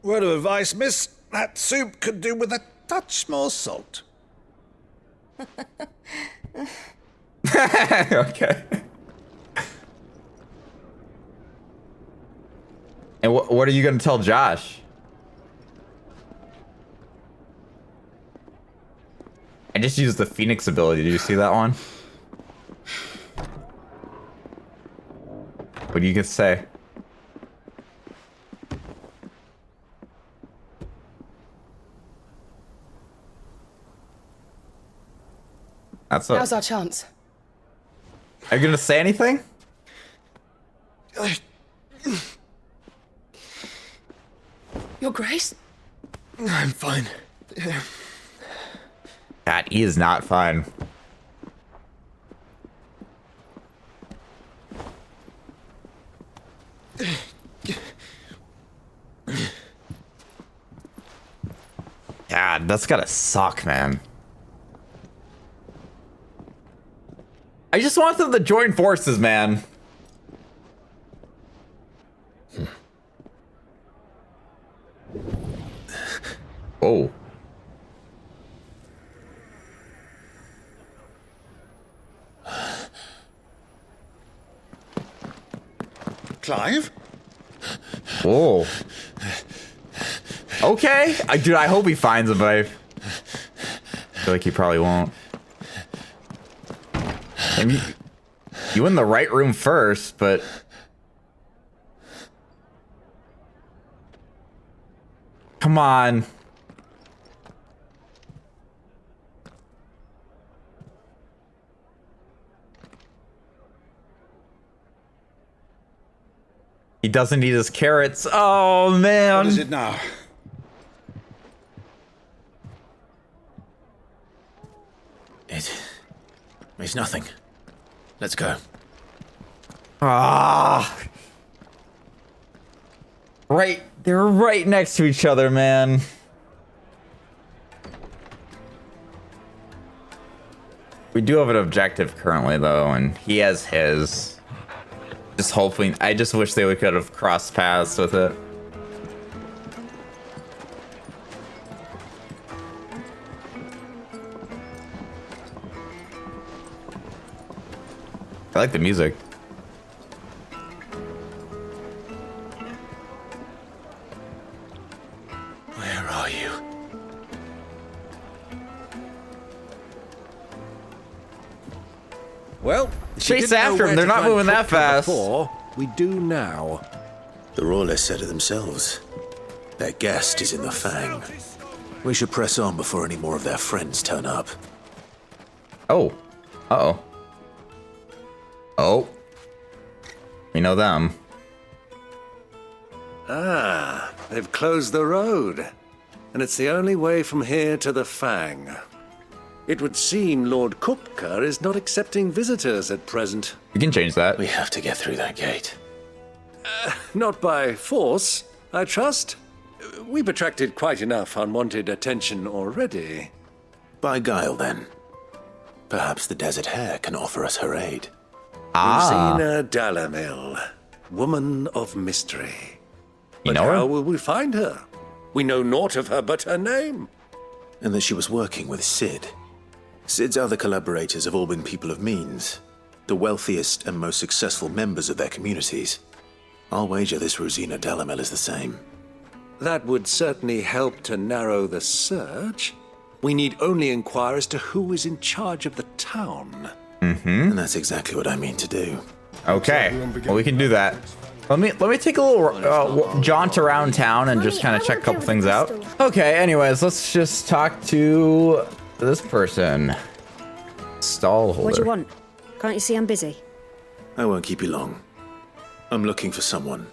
Word of advice, miss. That soup could do with a touch more salt. Okay. And what are you going to tell Josh? I just used the Phoenix ability. Did you see that one? What do you get to say? Now's our chance. Are you going to say anything? Your Grace? I'm fine. God, he is not fine. God, that's gotta suck, man. I just want them to join forces, man. Oh. Clive? Whoa. Okay. Dude, I hope he finds him, but I feel like he probably won't. Maybe you in the right room first, but come on. He doesn't need his carrots. Oh, man. What is it now? It's nothing. Let's go. Ah. Right. They're right next to each other, man. We do have an objective currently, though, and he has his. Just hoping. I just wish they could have crossed paths with it. I like the music. Where are you? Well, chase after them. They're not moving that fast. Before, we do now. The Rawless said it themselves. Their guest is in the Fang. We should press on before any more of their friends turn up. Oh. Uh-oh. Oh. We know them. Ah, they've closed the road. And it's the only way from here to the Fang. It would seem Lord Kupka is not accepting visitors at present. You can change that. We have to get through that gate. Not by force, I trust. We've attracted quite enough unwanted attention already. By guile, then. Perhaps the Desert Hare can offer us her aid. Rosina Dalamil, woman of mystery. You But know her? how will we find her? We know naught of her but her name. And that she was working with Sid. Sid's other collaborators have all been people of means, the wealthiest and most successful members of their communities. I'll wager this Rosina Dalamil is the same. That would certainly help to narrow the search. We need only inquire as to who is in charge of the town. And that's exactly what I mean to do. Okay. Well, we can do that. Let me take a little jaunt around town and just kind of check a couple things out. Okay, anyways, let's just talk to this person. Stallholder. What do you want? Can't you see I'm busy? I won't keep you long. I'm looking for someone.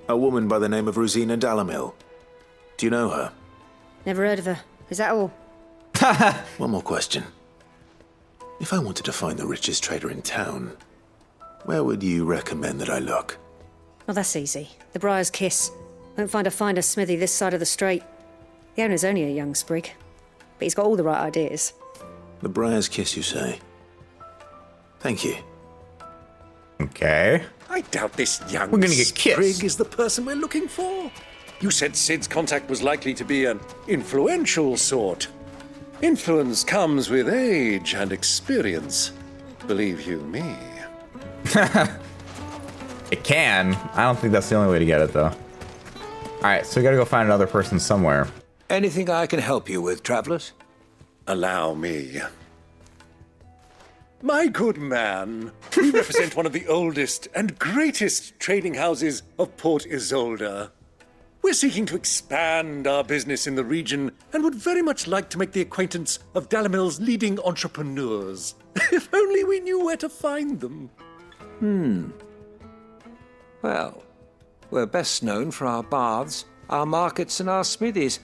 A woman by the name of Rosina Dalamil. Do you know her? Never heard of her. Is that all? One more question. If I wanted to find the richest trader in town, where would you recommend that I look? Oh, that's easy. The Briar's Kiss. Won't find a finer smithy this side of the strait. The owner's only a young sprig, but he's got all the right ideas. The Briar's Kiss, you say? Thank you. Okay. I doubt this young We're gonna get kissed. sprig is the person we're looking for. You said Sid's contact was likely to be an influential sort. Influence comes with age and experience. Believe you me. It can. I don't think that's the only way to get it, though. Alright, so we gotta go find another person somewhere. Anything I can help you with, travelers? Allow me. My good man, we represent one of the oldest and greatest trading houses of Port Isolde. We're seeking to expand our business in the region and would very much like to make the acquaintance of Dalamil's leading entrepreneurs. If only we knew where to find them. Well, we're best known for our baths, our markets, and our smithies.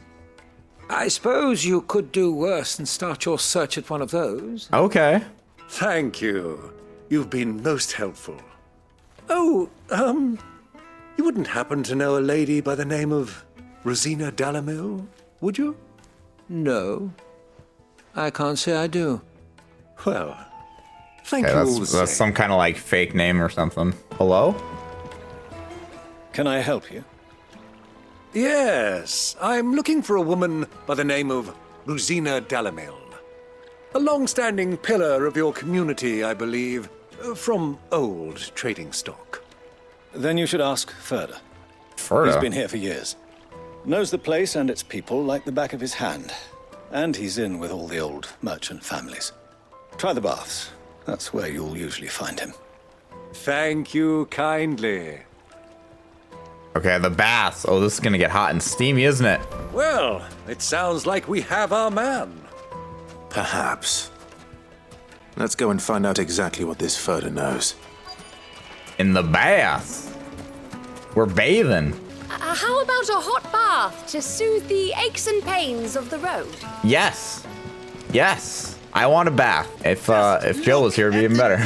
I suppose you could do worse than start your search at one of those. Okay. Thank you. You've been most helpful. Oh, you wouldn't happen to know a lady by the name of Rosina Dalamil, would you? No. I can't say I do. Well, thank Okay, you all the that's same. some kind of like fake name or something. Hello? Can I help you? Yes, I'm looking for a woman by the name of Rosina Dalamil. A long-standing pillar of your community, I believe, from old trading stock. Then you should ask Ferda. Ferda? He's been here for years. Knows the place and its people like the back of his hand. And he's in with all the old merchant families. Try the baths. That's where you'll usually find him. Thank you kindly. Okay, the baths. Oh, this is gonna get hot and steamy, isn't it? Well, it sounds like we have our man. Perhaps. Let's go and find out exactly what this Ferda knows. In the bath. We're bathing. How about a hot bath to soothe the aches and pains of the road? Yes. Yes. I want a bath. If Jill was here, it'd be even better.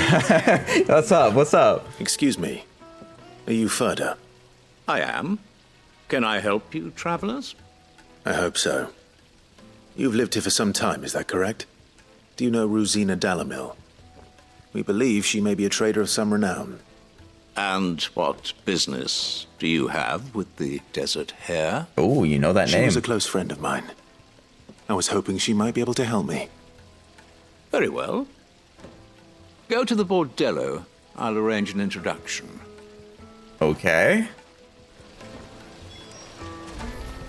What's up? What's up? Excuse me. Are you Ferda? I am. Can I help you, travelers? I hope so. You've lived here for some time, is that correct? Do you know Rosina Dalamil? We believe she may be a trader of some renown. And what business do you have with the Desert Hare? Oh, you know that She name. was a close friend of mine. I was hoping she might be able to help me. Very well. Go to the bordello I'll arrange an introduction. Okay.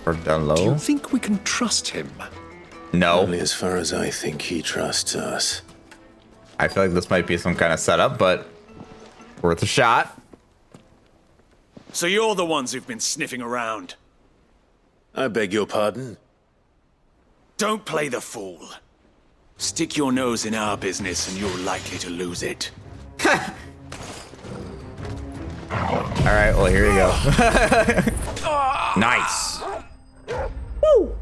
Or down low. Do you think we can trust him? No. Only as far as I think he trusts us. I feel like this might be some kind of setup, but worth a shot. So you're the ones who've been sniffing around. I beg your pardon? Don't play the fool. Stick your nose in our business and you're likely to lose it. Alright, well, here you go. Nice. Woo!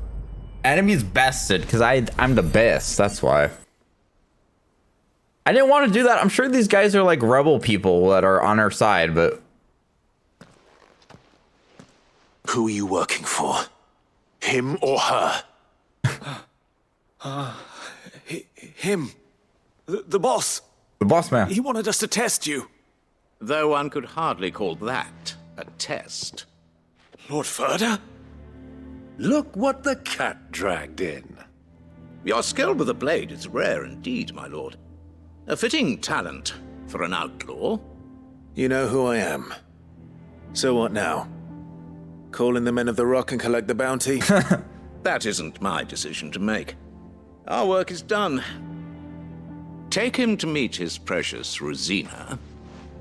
Enemies bested, because I'm the best, that's why. I didn't want to do that. I'm sure these guys are like rebel people that are on our side, but... Who are you working for? Him or her? Him. The boss. The boss man. He wanted us to test you. Though one could hardly call that a test. Lord Furder? Look what the cat dragged in. Your skill with the blade is rare indeed, my lord. A fitting talent for an outlaw. You know who I am. So what now? Call in the men of the rock and collect the bounty? That isn't my decision to make. Our work is done. Take him to meet his precious Rosina.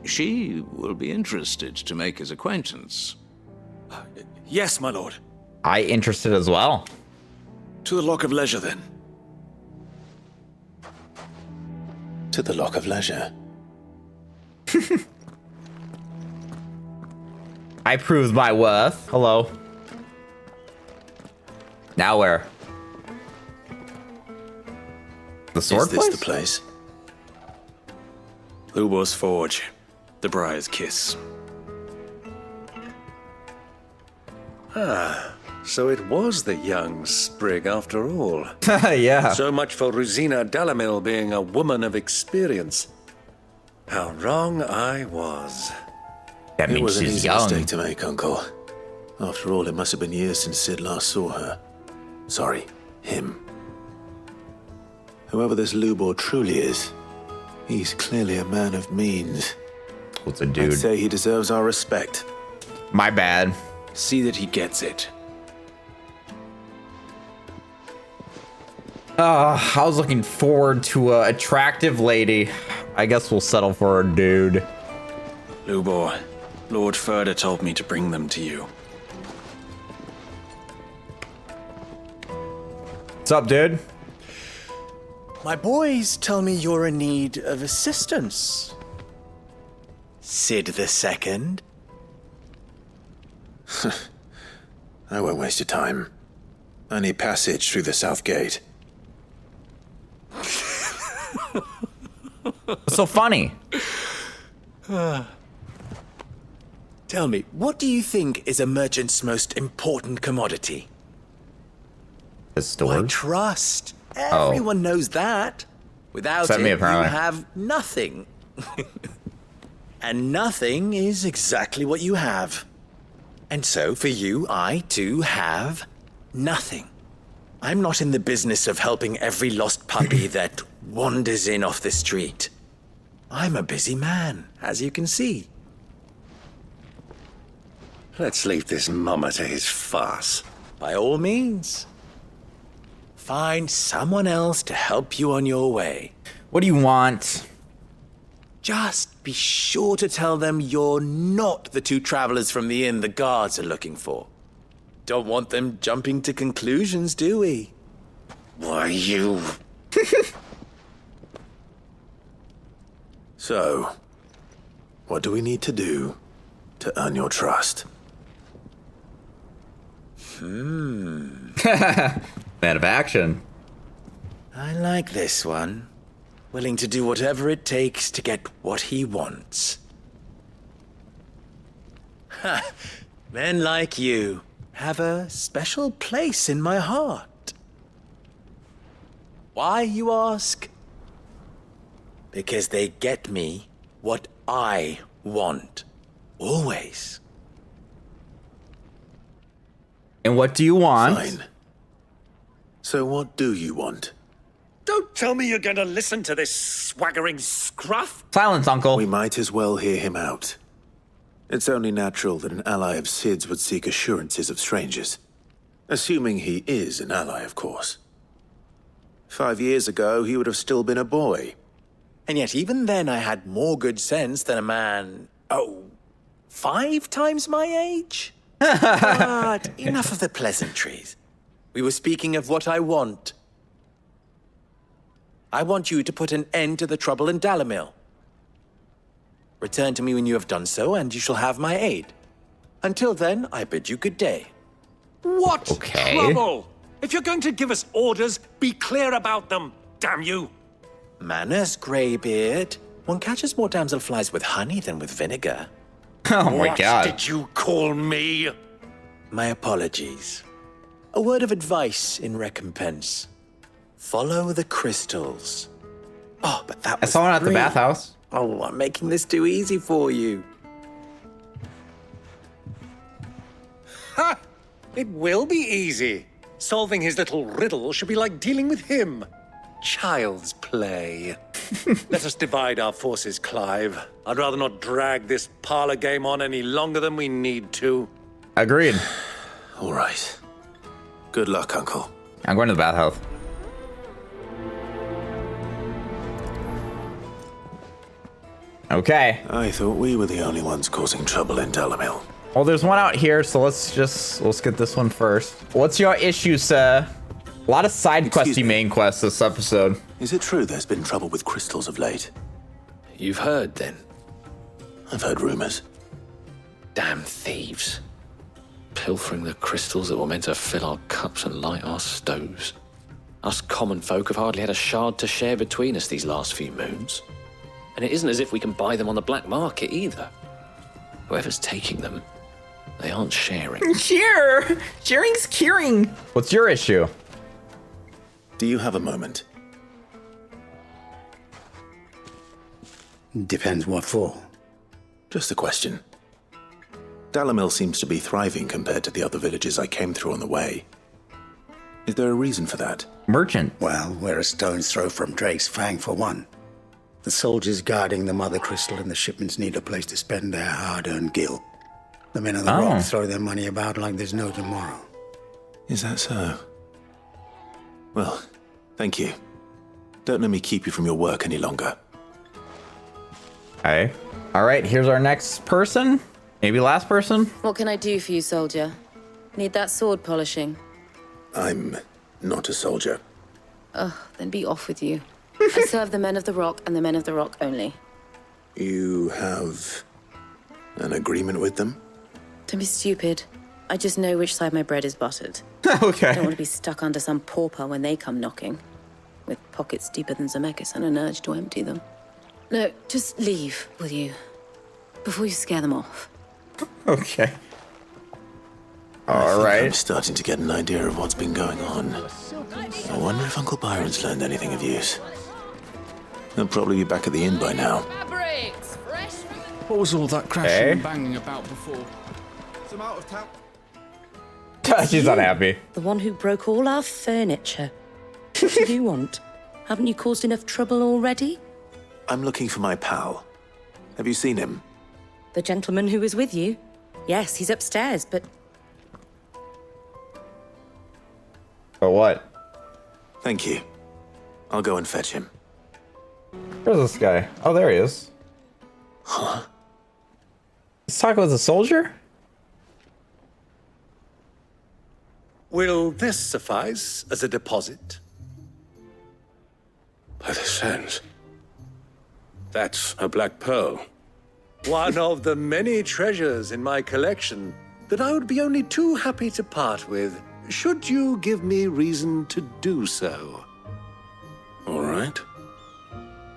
She will be interested to make his acquaintance. Yes, my lord. I interested as well. To the Lock of Leisure, then. To the Lock of Leisure. I proved my worth. Hello. Now where? The sword Is this place? the place? Lubor's Forge. The Briar's Kiss. Ah, so it was the young sprig after all. Yeah. So much for Rosina Dalamil being a woman of experience. How wrong I was. That It means was an she's easy young. mistake to make, Uncle. After all, it must have been years since Sid last saw her. Sorry, him. Whoever this Lubor truly is, he's clearly a man of means. What's a dude? I'd say he deserves our respect. My bad. See that he gets it. I was looking forward to an attractive lady. I guess we'll settle for a dude. Lubor, Lord Furder told me to bring them to you. What's up, dude? My boys tell me you're in need of assistance. Sid the Second. I won't waste your time. I need passage through the south gate. What's so funny? Tell me, what do you think is a merchant's most important commodity? His storage? Why, trust. Everyone knows that. Without Except it, me, you apparently. have nothing. And nothing is exactly what you have. And so, for you, I, too, have nothing. I'm not in the business of helping every lost puppy that wanders in off the street. I'm a busy man, as you can see. Let's leave this mummer to his farce. By all means. Find someone else to help you on your way. What do you want? Just be sure to tell them you're not the two travelers from the inn the guards are looking for. Don't want them jumping to conclusions, do we? Why, you... So, what do we need to do to earn your trust? Man of action. I like this one. Willing to do whatever it takes to get what he wants. Ha! Men like you have a special place in my heart. Why, you ask? Because they get me what I want. Always. And what do you want? Fine. So what do you want? Don't tell me you're going to listen to this swaggering scruff. Silence, Uncle. We might as well hear him out. It's only natural that an ally of Sid's would seek assurances of strangers. Assuming he is an ally, of course. 5 years ago, he would have still been a boy. And yet even then I had more good sense than a man, 5 times my age? But enough of the pleasantries. We were speaking of what I want. I want you to put an end to the trouble in Dalamil. Return to me when you have done so, and you shall have my aid. Until then, I bid you good day. What trouble? If you're going to give us orders, be clear about them, damn you. Manners, Greybeard. One catches more damselflies with honey than with vinegar. Oh my God. What did you call me? My apologies. A word of advice in recompense. Follow the crystals. Oh, but that was I saw one at the free. bathhouse. Oh, I'm making this too easy for you. Ha! It will be easy. Solving his little riddle should be like dealing with him. Child's play. Let us divide our forces, Clive. I'd rather not drag this parlor game on any longer than we need to. Agreed. All right. Good luck, Uncle. I'm going to the bathhouse. Okay. I thought we were the only ones causing trouble in Dalamil. Well, there's one out here, so let's get this one first. What's your issue, sir? A lot of side questy main quests this episode. Is it true there's been trouble with crystals of late? You've heard, then? I've heard rumors. Damn thieves. Pilfering the crystals that were meant to fill our cups and light our stoves. Us common folk have hardly had a shard to share between us these last few moons. And it isn't as if we can buy them on the black market either. Whoever's taking them, they aren't sharing. Cheer! Sharing's curing. What's your issue? Do you have a moment? Depends what for. Just a question. Dalamil seems to be thriving compared to the other villages I came through on the way. Is there a reason for that? Merchant. Well, we're a stone's throw from Drake's Fang for one. The soldiers guarding the mother crystal and the shipments need a place to spend their hard-earned gil. The men of the rock throw their money about like there's no tomorrow. Is that so? Well, thank you. Don't let me keep you from your work any longer. Hey. All right, here's our next person. Maybe last person. What can I do for you, soldier? Need that sword polishing? I'm not a soldier. Ugh, then be off with you. I serve the men of the rock and the men of the rock only. You have an agreement with them? Don't be stupid. I just know which side my bread is buttered. Okay. I don't want to be stuck under some pauper when they come knocking, with pockets deeper than Zemeckis and an urge to empty them. No, just leave, will you? Before you scare them off. Okay. All right. I'm starting to get an idea of what's been going on. I wonder if Uncle Byron's learned anything of use. He'll probably be back at the inn by now. What was all that crashing and banging about before? Some out of town. She's unhappy. The one who broke all our furniture. What do you want? Haven't you caused enough trouble already? I'm looking for my pal. Have you seen him? The gentleman who was with you? Yes, he's upstairs, but... But what? Thank you. I'll go and fetch him. Where's this guy? Oh, there he is. Huh? Let's talk about the soldier? Will this suffice as a deposit? By the sands. That's a black pearl. One of the many treasures in my collection that I would be only too happy to part with, should you give me reason to do so. All right.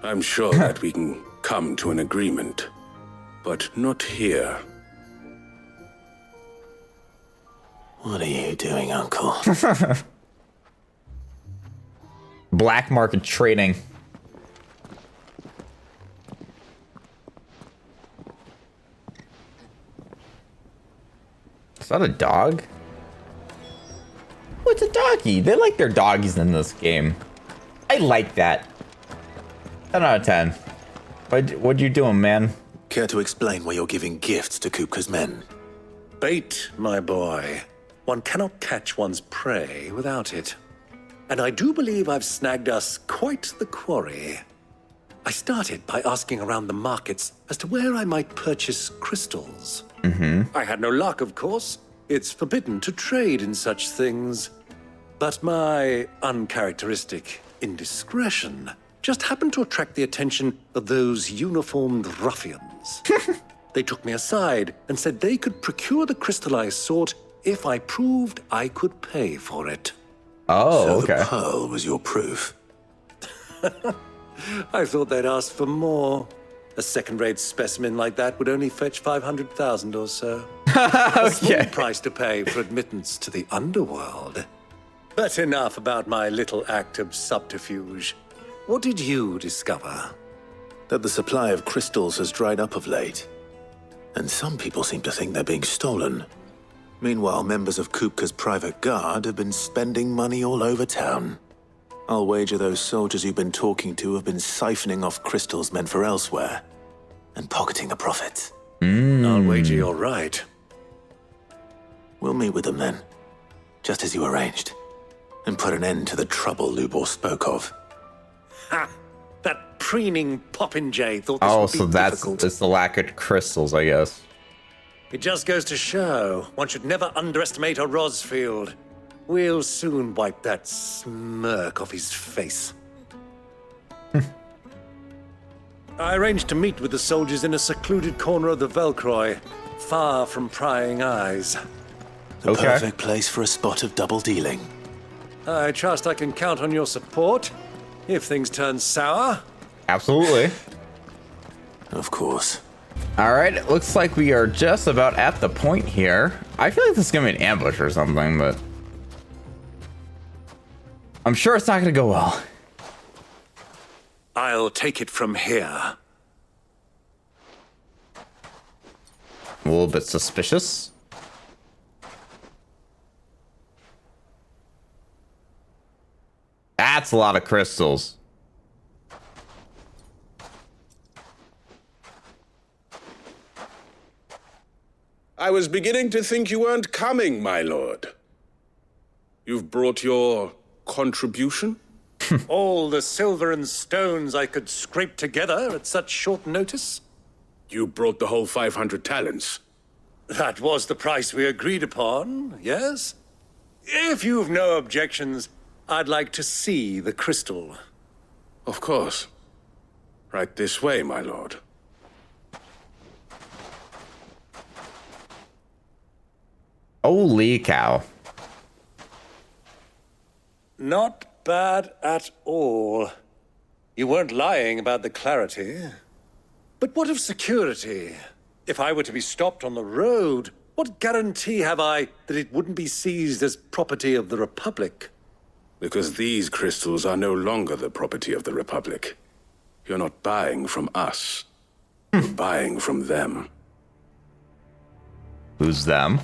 I'm sure that we can come to an agreement, but not here. What are you doing, Uncle? Black market trading. Is that a dog? What's a doggy? They like their doggies in this game. I like that. 10 out of 10. What you doing, man? Care to explain why you're giving gifts to Kupka's men? Bait, my boy. One cannot catch one's prey without it. And I do believe I've snagged us quite the quarry. I started by asking around the markets as to where I might purchase crystals. I had no luck, of course. It's forbidden to trade in such things. But my uncharacteristic indiscretion just happened to attract the attention of those uniformed ruffians. They took me aside and said they could procure the crystal I sought if I proved I could pay for it. Oh, so okay. The pearl was your proof. I thought they'd ask for more. A second-rate specimen like that would only fetch 500,000 or so. A small price to pay for admittance to the underworld. But enough about my little act of subterfuge. What did you discover? That the supply of crystals has dried up of late. And some people seem to think they're being stolen. Meanwhile, members of Kupka's private guard have been spending money all over town. I'll wager those soldiers you've been talking to have been siphoning off crystals meant for elsewhere and pocketing the profits. I'll wager you're right. We'll meet with them then, just as you arranged, and put an end to the trouble Lubor spoke of. Ha! That preening popinjay thought this would be so that's difficult. it's the lack of crystals, I guess. It just goes to show one should never underestimate a Rosfield. We'll soon wipe that smirk off his face. I arranged to meet with the soldiers in a secluded corner of the Velcroy, far from prying eyes. The perfect place for a spot of double dealing. I trust I can count on your support if things turn sour. Absolutely. Of course. All right, it looks like we are just about at the point here. I feel like this is gonna be an ambush or something, but I'm sure it's not gonna go well. I'll take it from here. A little bit suspicious. That's a lot of crystals. I was beginning to think you weren't coming, my lord. You've brought your contribution? All the silver and stones I could scrape together at such short notice? You brought the whole 500 talents. That was the price we agreed upon, yes? If you've no objections, I'd like to see the crystal. Of course. Right this way, my lord. Holy cow. Not bad at all. You weren't lying about the clarity. But what of security? If I were to be stopped on the road, what guarantee have I that it wouldn't be seized as property of the Republic? Because these crystals are no longer the property of the Republic. You're not buying from us. You're buying from them. Who's them?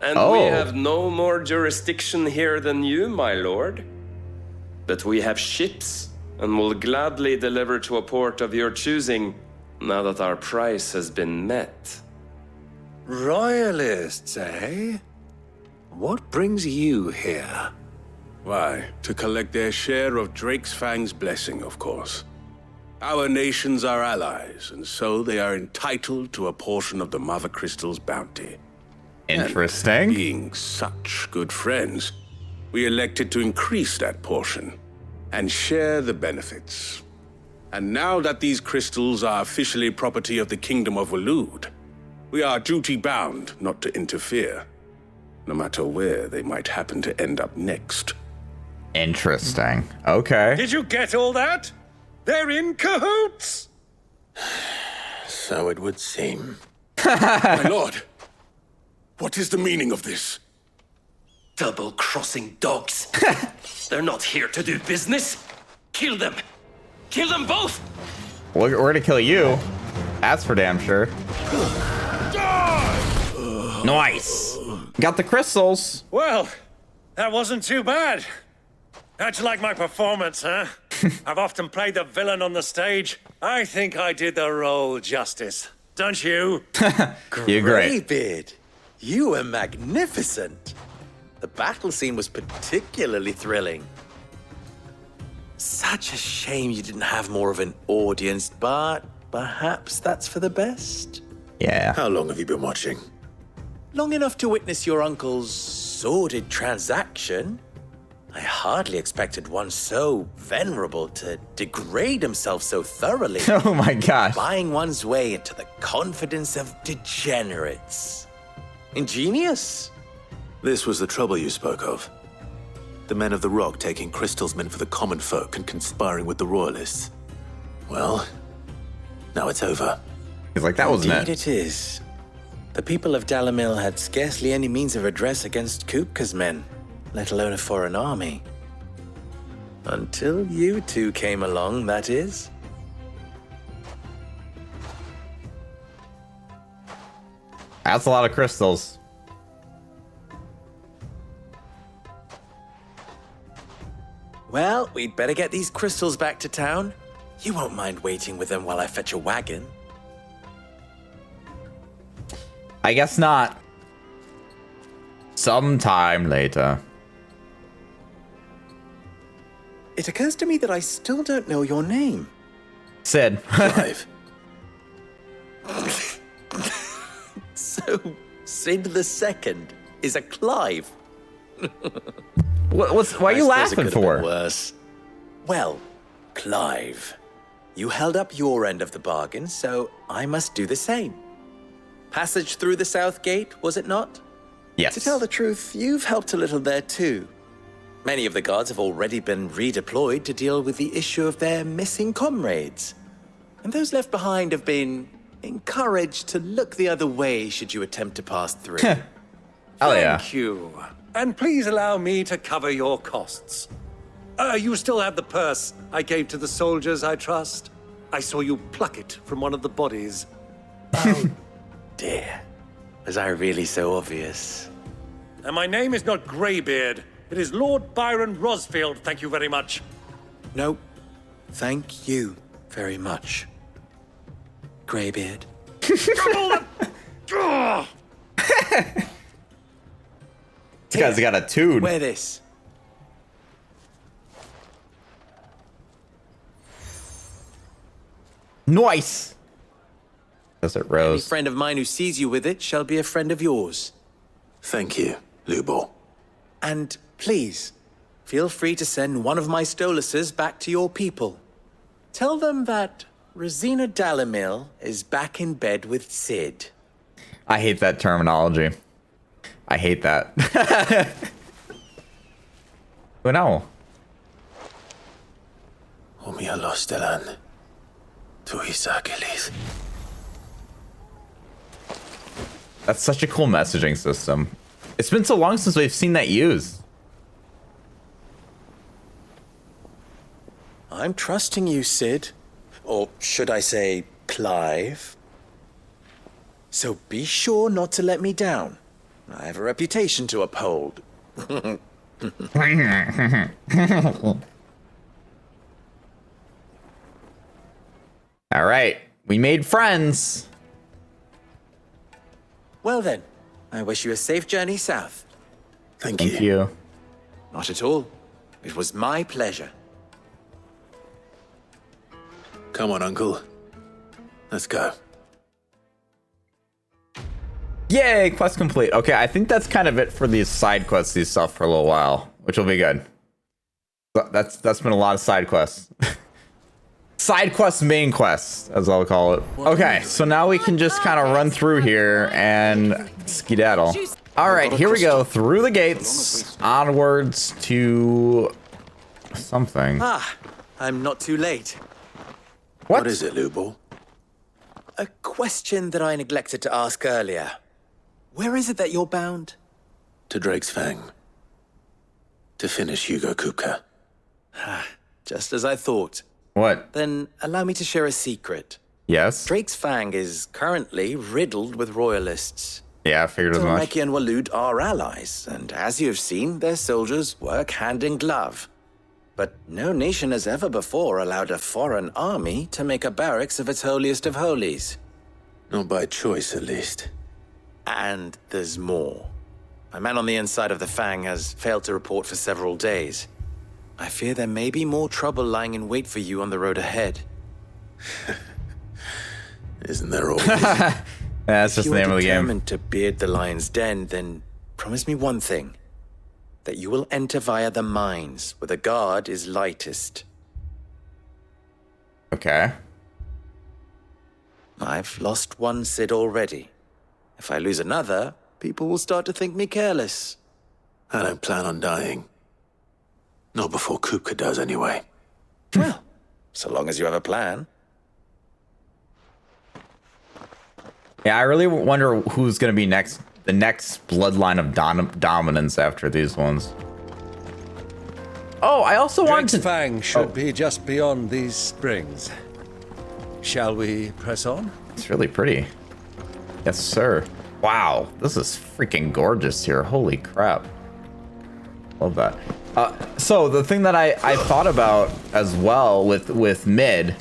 And we have no more jurisdiction here than you, my lord. But we have ships, and will gladly deliver to a port of your choosing, now that our price has been met. Royalists, eh? What brings you here? Why, to collect their share of Drake's Fang's blessing, of course. Our nations are allies, and so they are entitled to a portion of the Mother Crystal's bounty. Interesting. And being such good friends, we elected to increase that portion and share the benefits. And now that these crystals are officially property of the Kingdom of Waloed, we are duty-bound not to interfere, no matter where they might happen to end up next. Interesting. Okay. Did you get all that? They're in cahoots! So it would seem. My lord, what is the meaning of this? Double-crossing dogs. They're not here to do business. Kill them. Kill them both! We're gonna kill you. That's for damn sure. Nice. Got the crystals. Well, that wasn't too bad. How'd you like my performance, huh? I've often played the villain on the stage. I think I did the role justice. Don't you? You're great. Greybeard, you were magnificent. The battle scene was particularly thrilling. Such a shame you didn't have more of an audience, but perhaps that's for the best. Yeah. How long have you been watching? Long enough to witness your uncle's sordid transaction. I hardly expected one so venerable to degrade himself so thoroughly. Oh my gosh. Buying one's way into the confidence of degenerates. Ingenious. This was the trouble you spoke of. The men of the Rock taking crystals meant for the common folk and conspiring with the royalists. Well, now it's over. He's like, that wasn't Indeed it is. The people of Dalamil had scarcely any means of redress against Kupka's men, let alone a foreign army. Until you two came along, that is. That's a lot of crystals. Well, we'd better get these crystals back to town. You won't mind waiting with them while I fetch a wagon. I guess not. Sometime later. It occurs to me that I still don't know your name. Sid. Clive. So, Sid the Second is a Clive. Why are you laughing for? Worse. Well, Clive, you held up your end of the bargain, so I must do the same. Passage through the South Gate, was it not? Yes. To tell the truth, you've helped a little there too. Many of the guards have already been redeployed to deal with the issue of their missing comrades. And those left behind have been encouraged to look the other way should you attempt to pass through. Oh yeah. Thank you. And please allow me to cover your costs. You still have the purse I gave to the soldiers, I trust? I saw you pluck it from one of the bodies. Oh, dear. Was I really so obvious? And my name is not Greybeard. It is Lord Byron Rosfield, thank you very much. No, thank you very much, Greybeard. This guy's got a tune. Wear this. Nice. Does it, Any Rose? friend of mine who sees you with it shall be a friend of yours. Thank you, Lubo. And please, feel free to send one of my Stoluses back to your people. Tell them that Rosina Dalamil is back in bed with Sid. I hate that terminology. I hate that. But no. Umia lostelan. Tuisakelis. That's such a cool messaging system. It's been so long since we've seen that used. I'm trusting you, Sid. Or should I say, Clive. So be sure not to let me down. I have a reputation to uphold. All right, we made friends. Well then, I wish you a safe journey south. Thank you. Not at all. It was my pleasure. Come on, Uncle. Let's go. Yay, quest complete. Okay, I think that's kind of it for these side quests, these stuff for a little while, which will be good. That's been a lot of side quests. Side quests, main quests, as I'll call it. Okay, so now we can just kind of run through here and skedaddle. All right, here we go through the gates, onwards to something. Ah, I'm not too late. What is it, Lubo? A question that I neglected to ask earlier. Where is it that you're bound? To Drake's Fang. To finish Hugo Kupka. Just as I thought. What? Then allow me to share a secret. Yes? Drake's Fang is currently riddled with royalists. Yeah, I figured as much. Remake and Walud are allies, and as you have seen, their soldiers work hand in glove. But no nation has ever before allowed a foreign army to make a barracks of its holiest of holies. Not by choice, at least. And there's more. My man on the inside of the Fang has failed to report for several days. I fear there may be more trouble lying in wait for you on the road ahead. Isn't there always? That's just the name of the game. If you are determined to beard the lion's den, then promise me one thing. That you will enter via the mines, where the guard is lightest. Okay. I've lost one Cid already. If I lose another, people will start to think me careless. I don't plan on dying. Not before Kupka does, anyway. Well, so long as you have a plan. Yeah, I really wonder who's going to be next. The next bloodline of dominance after these ones. Oh, I also wanted to... Fang should be just beyond these springs. Shall we press on? It's really pretty. Yes, sir. Wow, this is freaking gorgeous here. Holy crap. Love that. So the thing that I thought about as well with Mid,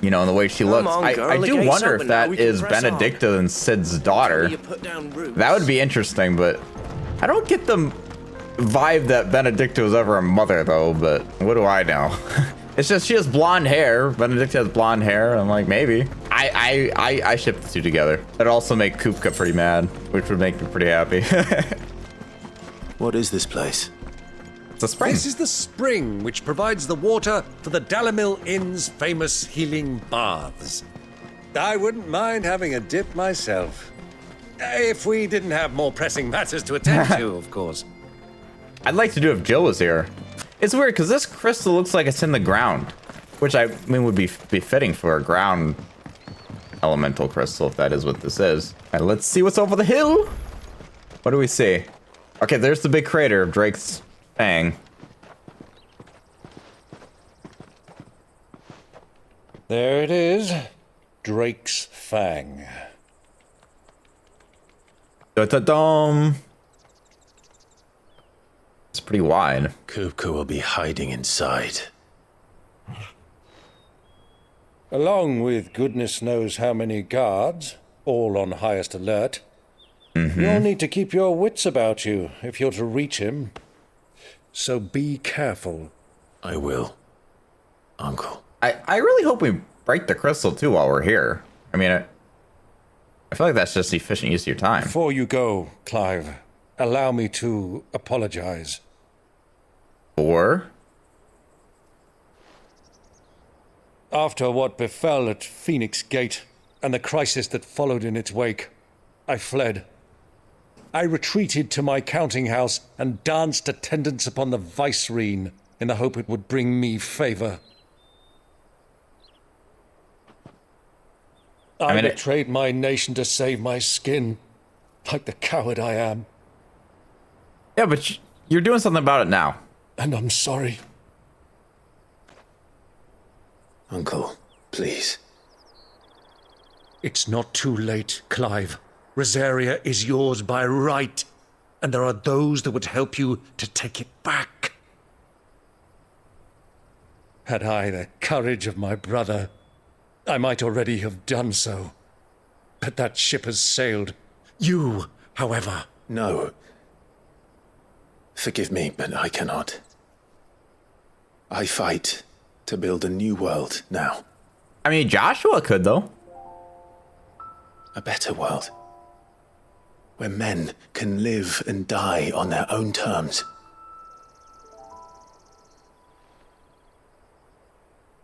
you know, and the way she looks, I do wonder if that is Benedicta and Cid's daughter. That would be interesting, but I don't get the vibe that Benedicta was ever a mother, though, but what do I know? It's just she has blonde hair. Benedicta has blonde hair. I'm like, maybe. I ship the two together. That'd also make Kupka pretty mad, which would make me pretty happy. What is this place? It's a spring. This is the spring which provides the water for the Dalimil Inn's famous healing baths. I wouldn't mind having a dip myself. If we didn't have more pressing matters to attend to, of course. I'd like to do if Jill was here. It's weird because this crystal looks like it's in the ground, which I mean would be fitting for a ground elemental crystal if that is what this is. And let's see what's over the hill. What do we see? Okay, there's the big crater of Drake's Fang. There it is, Drake's Fang. Da-da-dum. It's pretty wide. Kupka will be hiding inside. Along with goodness knows how many guards, all on highest alert. You'll need to keep your wits about you if you're to reach him. So be careful. I will, Uncle. I really hope we break the crystal too while we're here. I mean, I feel like that's just efficient use of your time. Before you go, Clive, allow me to apologize. For? After what befell at Phoenix Gate and the crisis that followed in its wake, I fled. I retreated to my counting house and danced attendance upon the vicereine in the hope it would bring me favor. I betrayed my nation to save my skin, like the coward I am. Yeah, but you're doing something about it now. And I'm sorry. Uncle, please. It's not too late, Clive. Rosaria is yours by right, and there are those that would help you to take it back. Had I the courage of my brother, I might already have done so. But that ship has sailed. You, however... No. Forgive me, but I cannot. I fight to build a new world now. I mean, Joshua could, though. A better world. Where men can live and die on their own terms.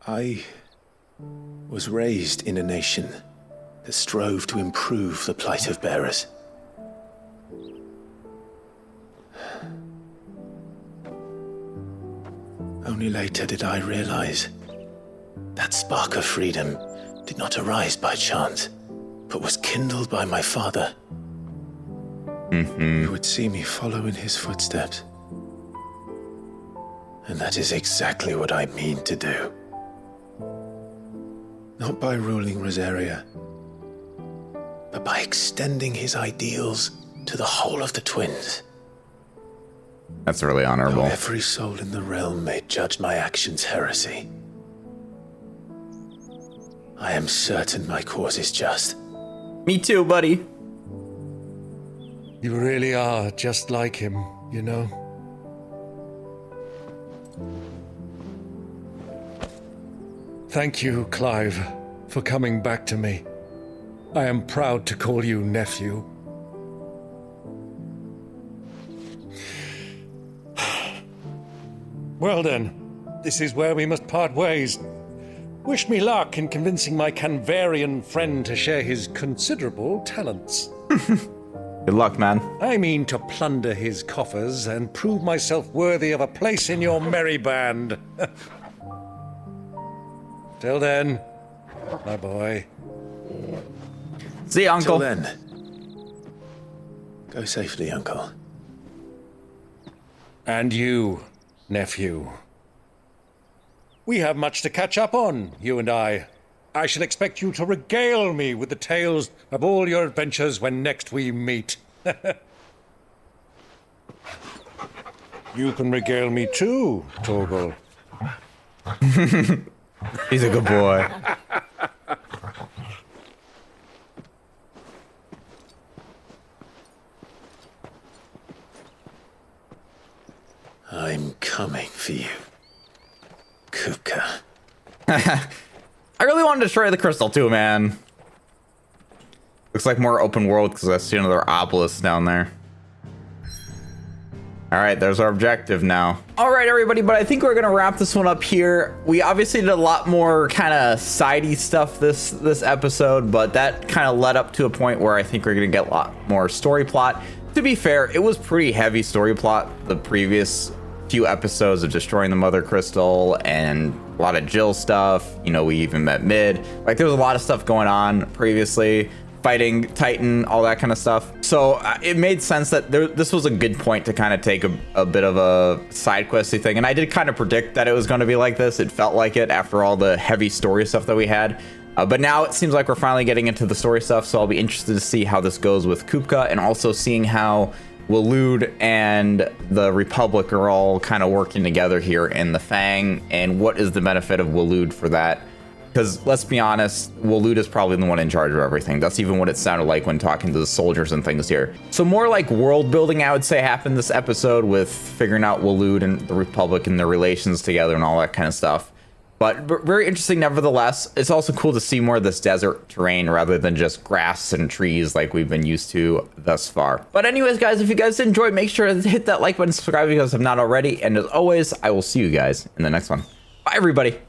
I was raised in a nation that strove to improve the plight of bearers. Only later did I realize that spark of freedom did not arise by chance, but was kindled by my father, who would see me follow in his footsteps. And that is exactly what I mean to do. Not by ruling Rosaria, but by extending his ideals to the whole of the twins. That's really honorable. Though every soul in the realm may judge my actions heresy, I am certain my cause is just. Me too, buddy. You really are just like him, you know? Thank you, Clive, for coming back to me. I am proud to call you nephew. Well then, this is where we must part ways. Wish me luck in convincing my Canvarian friend to share his considerable talents. Good luck, man. I mean to plunder his coffers and prove myself worthy of a place in your merry band. Till then, my boy. See you, Uncle. Till then, go safely, Uncle. And you, nephew. We have much to catch up on, you and I. I shall expect you to regale me with the tales of all your adventures when next we meet. You can regale me too, Torgal. He's a good boy. I'm coming for you, Kupka. I really wanted to destroy the crystal too, man. Looks like more open world because I see another obelisk down there. All right, there's our objective now. All right, everybody, but I think we're gonna wrap this one up here. We obviously did a lot more kind of sidey stuff this episode, but that kind of led up to a point where I think we're gonna get a lot more story plot. To be fair, it was pretty heavy story plot the previous few episodes of destroying the mother crystal and a lot of Jill stuff. You know, we even met Mid. Like, there was a lot of stuff going on previously, fighting Titan, all that kind of stuff. So it made sense that this was a good point to kind of take a bit of a side questy thing. And I did kind of predict that it was going to be like this. It felt like it after all the heavy story stuff that we had. But now it seems like we're finally getting into the story stuff. So I'll be interested to see how this goes with Kupka, and also seeing how Waloed and the Republic are all kind of working together here in the Fang, and what is the benefit of Waloed for that? Because let's be honest, Waloed is probably the one in charge of everything. That's even what it sounded like when talking to the soldiers and things here. So more like world building, I would say, happened this episode with figuring out Waloed and the Republic and their relations together and all that kind of stuff. But very interesting nevertheless. It's also cool to see more of this desert terrain rather than just grass and trees like we've been used to thus far. But anyways, guys, if you guys enjoyed, make sure to hit that like button, subscribe if you guys have not already. And as always, I will see you guys in the next one. Bye, everybody.